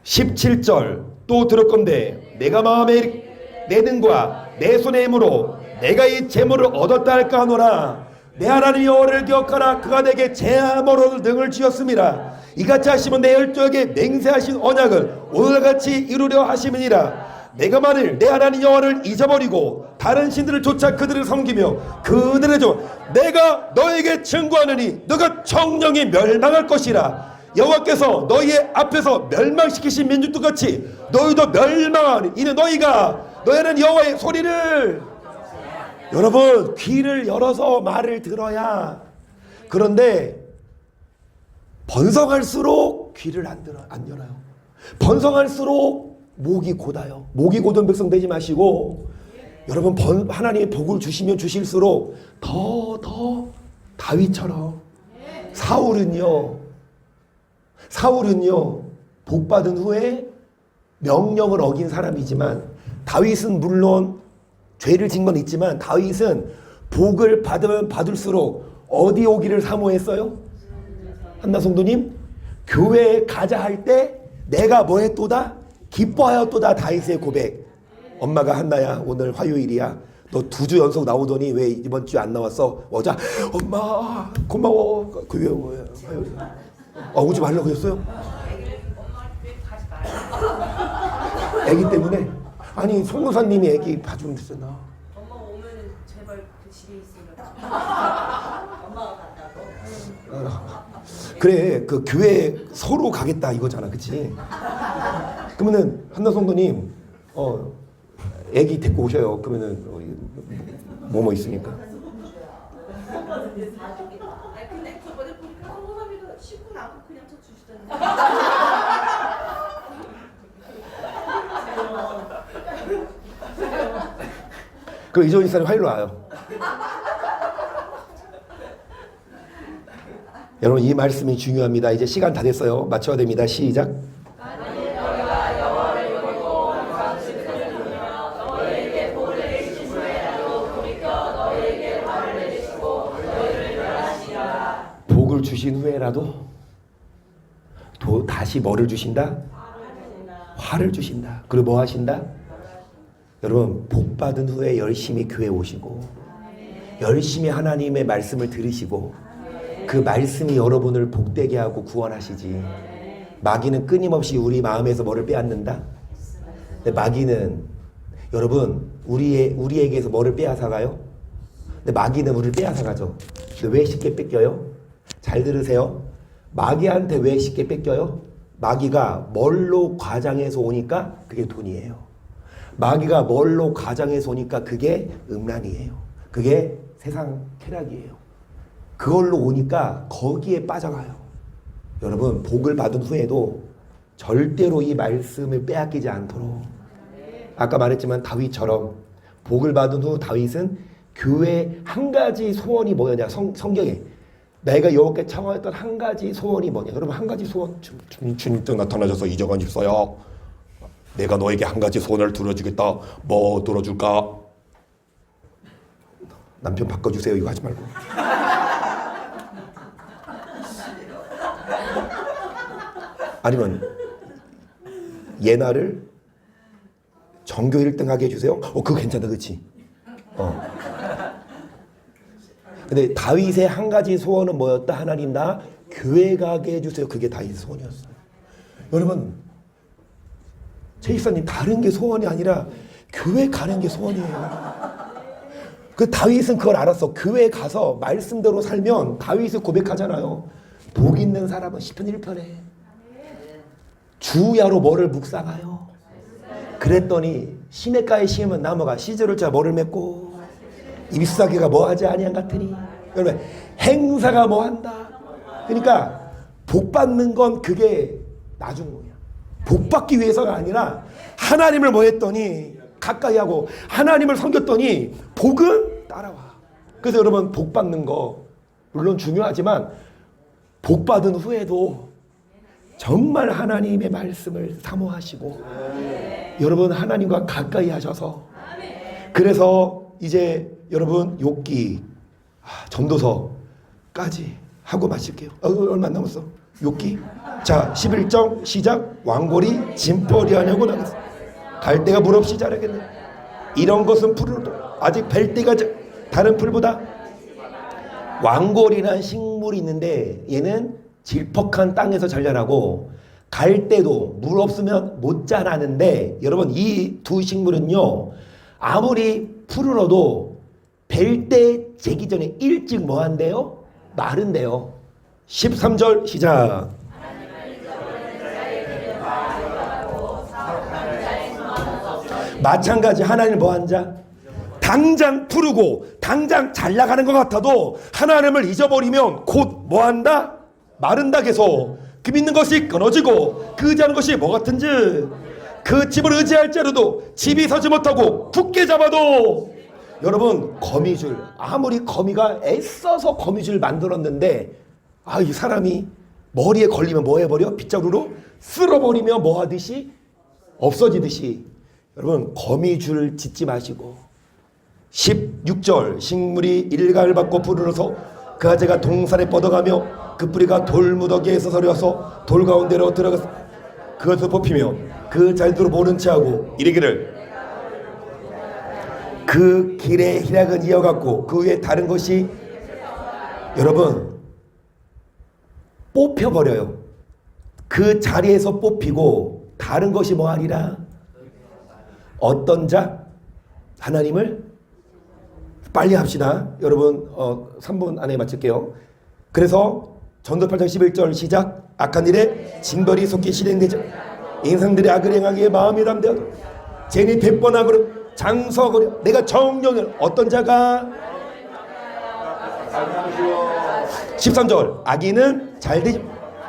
17절 또 들었건대 내가 마음에 내 등과 내 손의 힘으로 내가 이 재물을 얻었다 할까 하노라. 내 하나님 여호와를 기억하라. 그가 내게 재물을 등을 지었습니다. 이같이 하시면 내 열조에게 맹세하신 언약을 오늘같이 이루려 하심이니라. 내가 만일 내 하나님 여호와를 잊어버리고 다른 신들을 쫓아 그들을 섬기며 그들의 종 내가 너에게 증거하느니 너가 정령이 멸망할 것이라. 여호와께서 너희의 앞에서 멸망시키신 민족도 같이 너희도 멸망하니 이는 너희가 너희 하나님 여호와의 소리를, 여러분 귀를 열어서 말을 들어야. 그런데 번성할수록 귀를 안 열어요. 번성할수록 목이 곧아요. 목이 곧은 백성 되지 마시고, 여러분 하나님의 복을 주시면 주실수록 더 다윗처럼. 사울은요 복 받은 후에 명령을 어긴 사람이지만, 다윗은 물론 죄를 진 건 있지만 다윗은 복을 받으면 받을수록 어디 오기를 사모했어요? 한나 성도님, 교회에 가자 할 때 내가 뭐 했도다? 기뻐하였도다. 다윗의 고백. 엄마가 한나야 오늘 화요일이야. 너 2주 연속 나오더니 왜 이번 주에 안 나왔어? 어자 엄마 고마워. 그게 뭐야? 화요일. 오지 말라고 했어요? 애기 때문에? 아니 송무사님이 애기 봐주면 됐잖아. 엄마 오면 제발 그 집에 있으면. 엄마가 간다고? 그래, 그 교회 서로 가겠다 이거잖아, 그치? 그러면은 한나 성도님 애기 데리고 오셔요. 그러면은 뭐뭐 있으니까. 아니 근데 저번에 보니까 성모사님도 씻고 나고 그냥 저 주시던데. 그럼 이종희 사님 화요일로 와요. 여러분 이 말씀이 중요합니다. 이제 시간 다 됐어요. 맞춰야 됩니다. 시작. 복을 주신 후에라도 다시 뭐를 주신다? 화를 주신다. 그리고 뭐 하신다? 여러분 복 받은 후에 열심히 교회 오시고 열심히 하나님의 말씀을 들으시고 그 말씀이 여러분을 복되게 하고 구원하시지. 마귀는 끊임없이 우리 마음에서 뭐를 빼앗는다? 근데 마귀는 여러분 우리에게서 뭐를 빼앗아가요? 근데 마귀는 우리를 빼앗아가죠. 근데 왜 쉽게 뺏겨요? 잘 들으세요. 마귀한테 왜 쉽게 뺏겨요? 마귀가 뭘로 과장해서 오니까 그게 돈이에요. 마귀가 뭘로 과장해서 오니까 그게 음란이에요. 그게 세상 쾌락이에요. 그걸로 오니까 거기에 빠져가요. 여러분 복을 받은 후에도 절대로 이 말씀을 빼앗기지 않도록, 아까 말했지만 다윗처럼 복을 받은 후 다윗은 교회 한 가지 소원이 뭐였냐, 성경에 내가 여호와께 청하였던 한 가지 소원이 뭐냐. 여러분 한 가지 소원, 주님 때 나타나셔서 이정환 집사야 내가 너에게 한 가지 소원을 들어주겠다. 뭐 들어줄까? 남편 바꿔주세요 이거 하지 말고. 아니면 예나를 전교 1등 하게 해주세요. 그거 괜찮다, 그치? 근데 다윗의 한 가지 소원은 뭐였다? 하나님 나 교회 가게 해주세요. 그게 다윗의 소원이었어요. 여러분 최 집사님 다른 게 소원이 아니라 교회 가는 게 소원이에요. 그 다윗은 그걸 알았어. 교회 가서 말씀대로 살면 다윗을 고백하잖아요. 복 있는 사람은 시편 1편에 주야로 뭐를 묵상하여. 그랬더니 시냇가에 심은 나무가 시절을 짜 뭐를 맺고 잎사귀가 뭐하지 아니한 같으니. 여러분 행사가 뭐한다. 그러니까 복 받는 건 그게 나중이야. 복 받기 위해서가 아니라 하나님을 뭐 했더니 가까이 하고 하나님을 섬겼더니 복은 따라와. 그래서 여러분 복 받는 거 물론 중요하지만 복 받은 후에도 정말 하나님의 말씀을 사모하시고 여러분 하나님과 가까이 하셔서 그래서 이제 여러분 욥기 전도서까지 하고 마칠게요. 얼마 안 남았어? 욥기 자 11장 시작. 왕골이 짐벌이 하냐고 나갔어. 갈대가 물 없이 자라겠네. 이런 것은 풀으로도 아직 벨 때가 다른 풀보다. 왕골이란 식물이 있는데 얘는 질퍽한 땅에서 잘 자라고 갈대도 물 없으면 못 자라는데 여러분 이 두 식물은요 아무리 풀으로도 벨 때 재기 전에 일찍 뭐 한대요? 마른대요. 13절 시작. 마찬가지 하나님을 뭐 한 자? 당장 푸르고 당장 잘 나가는 것 같아도 하나님을 잊어버리면 곧 뭐 한다? 마른다 계속. 그 믿는 것이 끊어지고 그 의지하는 것이 뭐 같은지 그 집을 의지할지라도 집이 서지 못하고 굳게 잡아도. 여러분 거미줄 아무리 거미가 애써서 거미줄 만들었는데 이 사람이 머리에 걸리면 뭐 해버려? 빗자루로 쓸어버리면 뭐 하듯이 없어지듯이. 여러분 거미줄 짓지 마시고 16절 식물이 일가를 받고 푸르러서 그 아재가 동산에 뻗어가며 그 뿌리가 돌무더기에서 서려서 돌 가운데로 들어가서 그것을 뽑히며 그 잘도로 모른 체하고 이르기를 그 길의 희락은 이어갔고 그 위에 다른 것이 여러분 뽑혀버려요. 그 자리에서 뽑히고 다른 것이 뭐하리라. 어떤 자? 하나님을 빨리 합시다. 여러분 3분 안에 마칠게요. 그래서 전도 8장 11절 시작. 악한 일에 징벌이 속히 실행되죠. 인상들의 악을 행하기에 마음이 담대하도 죄니 백번하거려 장서하거려 내가 정령을 어떤 자가 13절 악인은 잘되지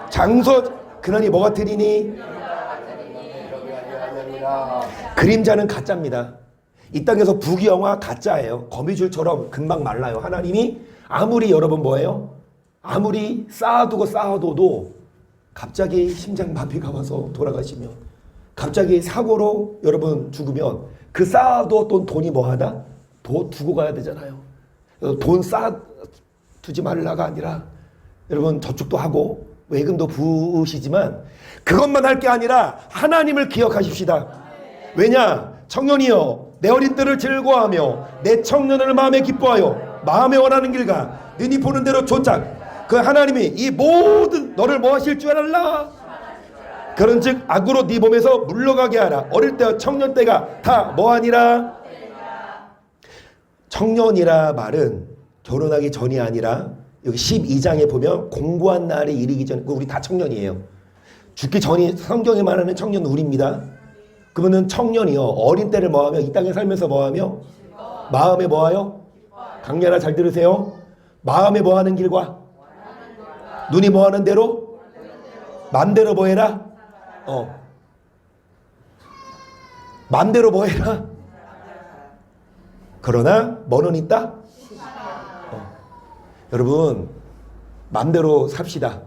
장서 그러니 뭐가 들이니 그림자는 가짜입니다. 이 땅에서 부귀영화 가짜예요. 거미줄처럼 금방 말라요. 하나님이 아무리 여러분 뭐예요? 아무리 쌓아둬도 갑자기 심장마비가 와서 돌아가시면 갑자기 사고로 여러분 죽으면 그 쌓아뒀던 돈이 뭐하다? 두고 가야 되잖아요. 돈 쌓아두지 말라가 아니라 여러분 저축도 하고 외금도 부으시지만 그것만 할 게 아니라 하나님을 기억하십시다. 왜냐? 청년이여 내 어린 때를 즐거워하며 내 청년을 마음에 기뻐하여 마음에 원하는 길가 너니 보는 대로 쫓아 그 하나님이 이 모든 너를 뭐 하실 줄 알라. 그런즉 악으로 네 몸에서 물러가게 하라. 어릴 때와 청년 때가 다 뭐하니라. 청년이라 말은 결혼하기 전이 아니라 여기 12장에 보면 공부한 날에 이르기 전 우리 다 청년이에요. 죽기 전이 성경에 말하는 청년은 우리입니다. 그러면 청년이요 어린 때를 뭐하며 이 땅에 살면서 뭐하며 마음에 뭐하여 강렬아 잘 들으세요. 마음에 뭐하는 길과 눈이 뭐하는 대로 맘대로 뭐해라. 맘대로 뭐해라. 그러나 뭐는 있다. 여러분 맘대로 삽시다.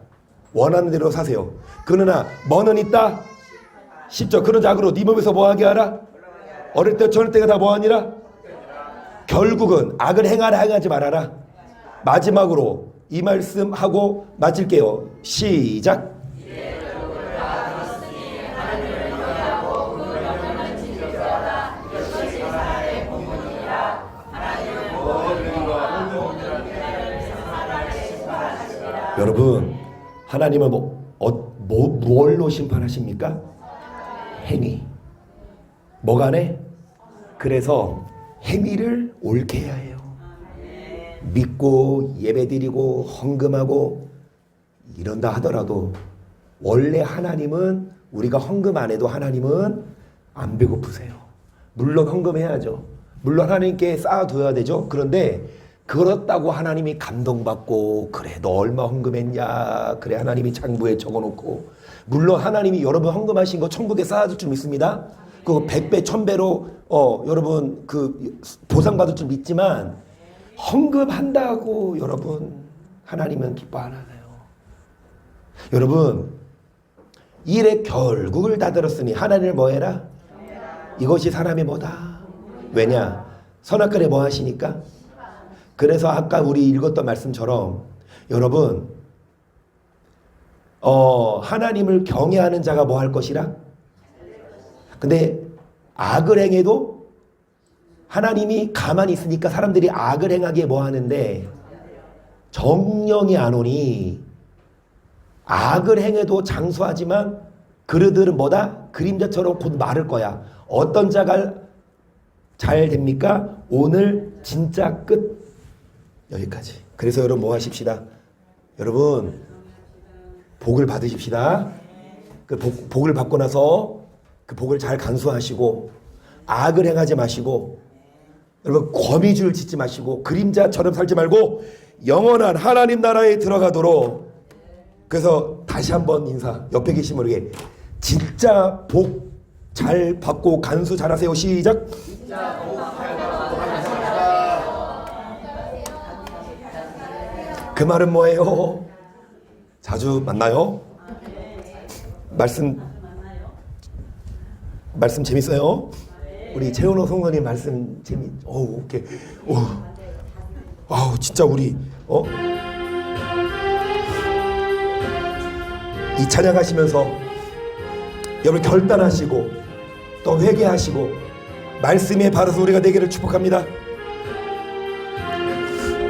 원하는 대로 사세요. 그러나 뭐는 있다. 10절 그런 악으로 네 몸에서 뭐하게 하라. 어릴 때 저럴 때가 다 뭐하니라. 결국은 악을 행하지 말아라. 마지막으로 이 말씀하고 마칠게요. 시작. 여러분 하나님은 뭘로 심판하십니까? 행위. 뭐가 네? 그래서 행위를 옳게 해야 해요. 믿고 예배드리고 헌금하고 이런다 하더라도 원래 하나님은 우리가 헌금 안 해도 하나님은 안 배고프세요. 물론 헌금해야죠. 물론 하나님께 쌓아둬야 되죠. 그런데 그렇다고 하나님이 감동받고 그래 너 얼마 헌금했냐 그래 하나님이 장부에 적어놓고 물론 하나님이 여러분 헌금하신 거 천국에 쌓아줄 줄 믿습니다. 그 100배 1000배로 여러분 그 보상받을 줄 믿지만 헌금한다고 여러분 하나님은 기뻐 안 하나요? 여러분 일의 결국을 다 들었으니 하나님을 뭐 해라? 이것이 사람의 뭐다? 왜냐? 선악간에 뭐 하시니까? 그래서 아까 우리 읽었던 말씀처럼 여러분 하나님을 경외하는 자가 뭐 할 것이라? 근데 악을 행해도 하나님이 가만히 있으니까 사람들이 악을 행하기에 뭐 하는데 정령이 안 오니 악을 행해도 장수하지만 그들은 뭐다? 그림자처럼 곧 마를 거야. 어떤 자가 잘 됩니까? 오늘 진짜 끝. 여기까지. 그래서 여러분 뭐 하십시다. 여러분 복을 받으십시다. 그 복을 받고 나서 그 복을 잘 간수하시고 악을 행하지 마시고 여러분 거미줄 짓지 마시고 그림자처럼 살지 말고 영원한 하나님 나라에 들어가도록. 그래서 다시 한번 인사. 옆에 계신 분에게 진짜 복 잘 받고 간수 잘하세요. 시작. 그 말은 뭐예요? 자주 만나요? 말씀 재밌어요? 우리 최은호 성도님 말씀 오케이. 진짜 우리 이 찬양하시면서 여러분 결단하시고 또 회개하시고 말씀에 바라서 우리가 되기를 축복합니다.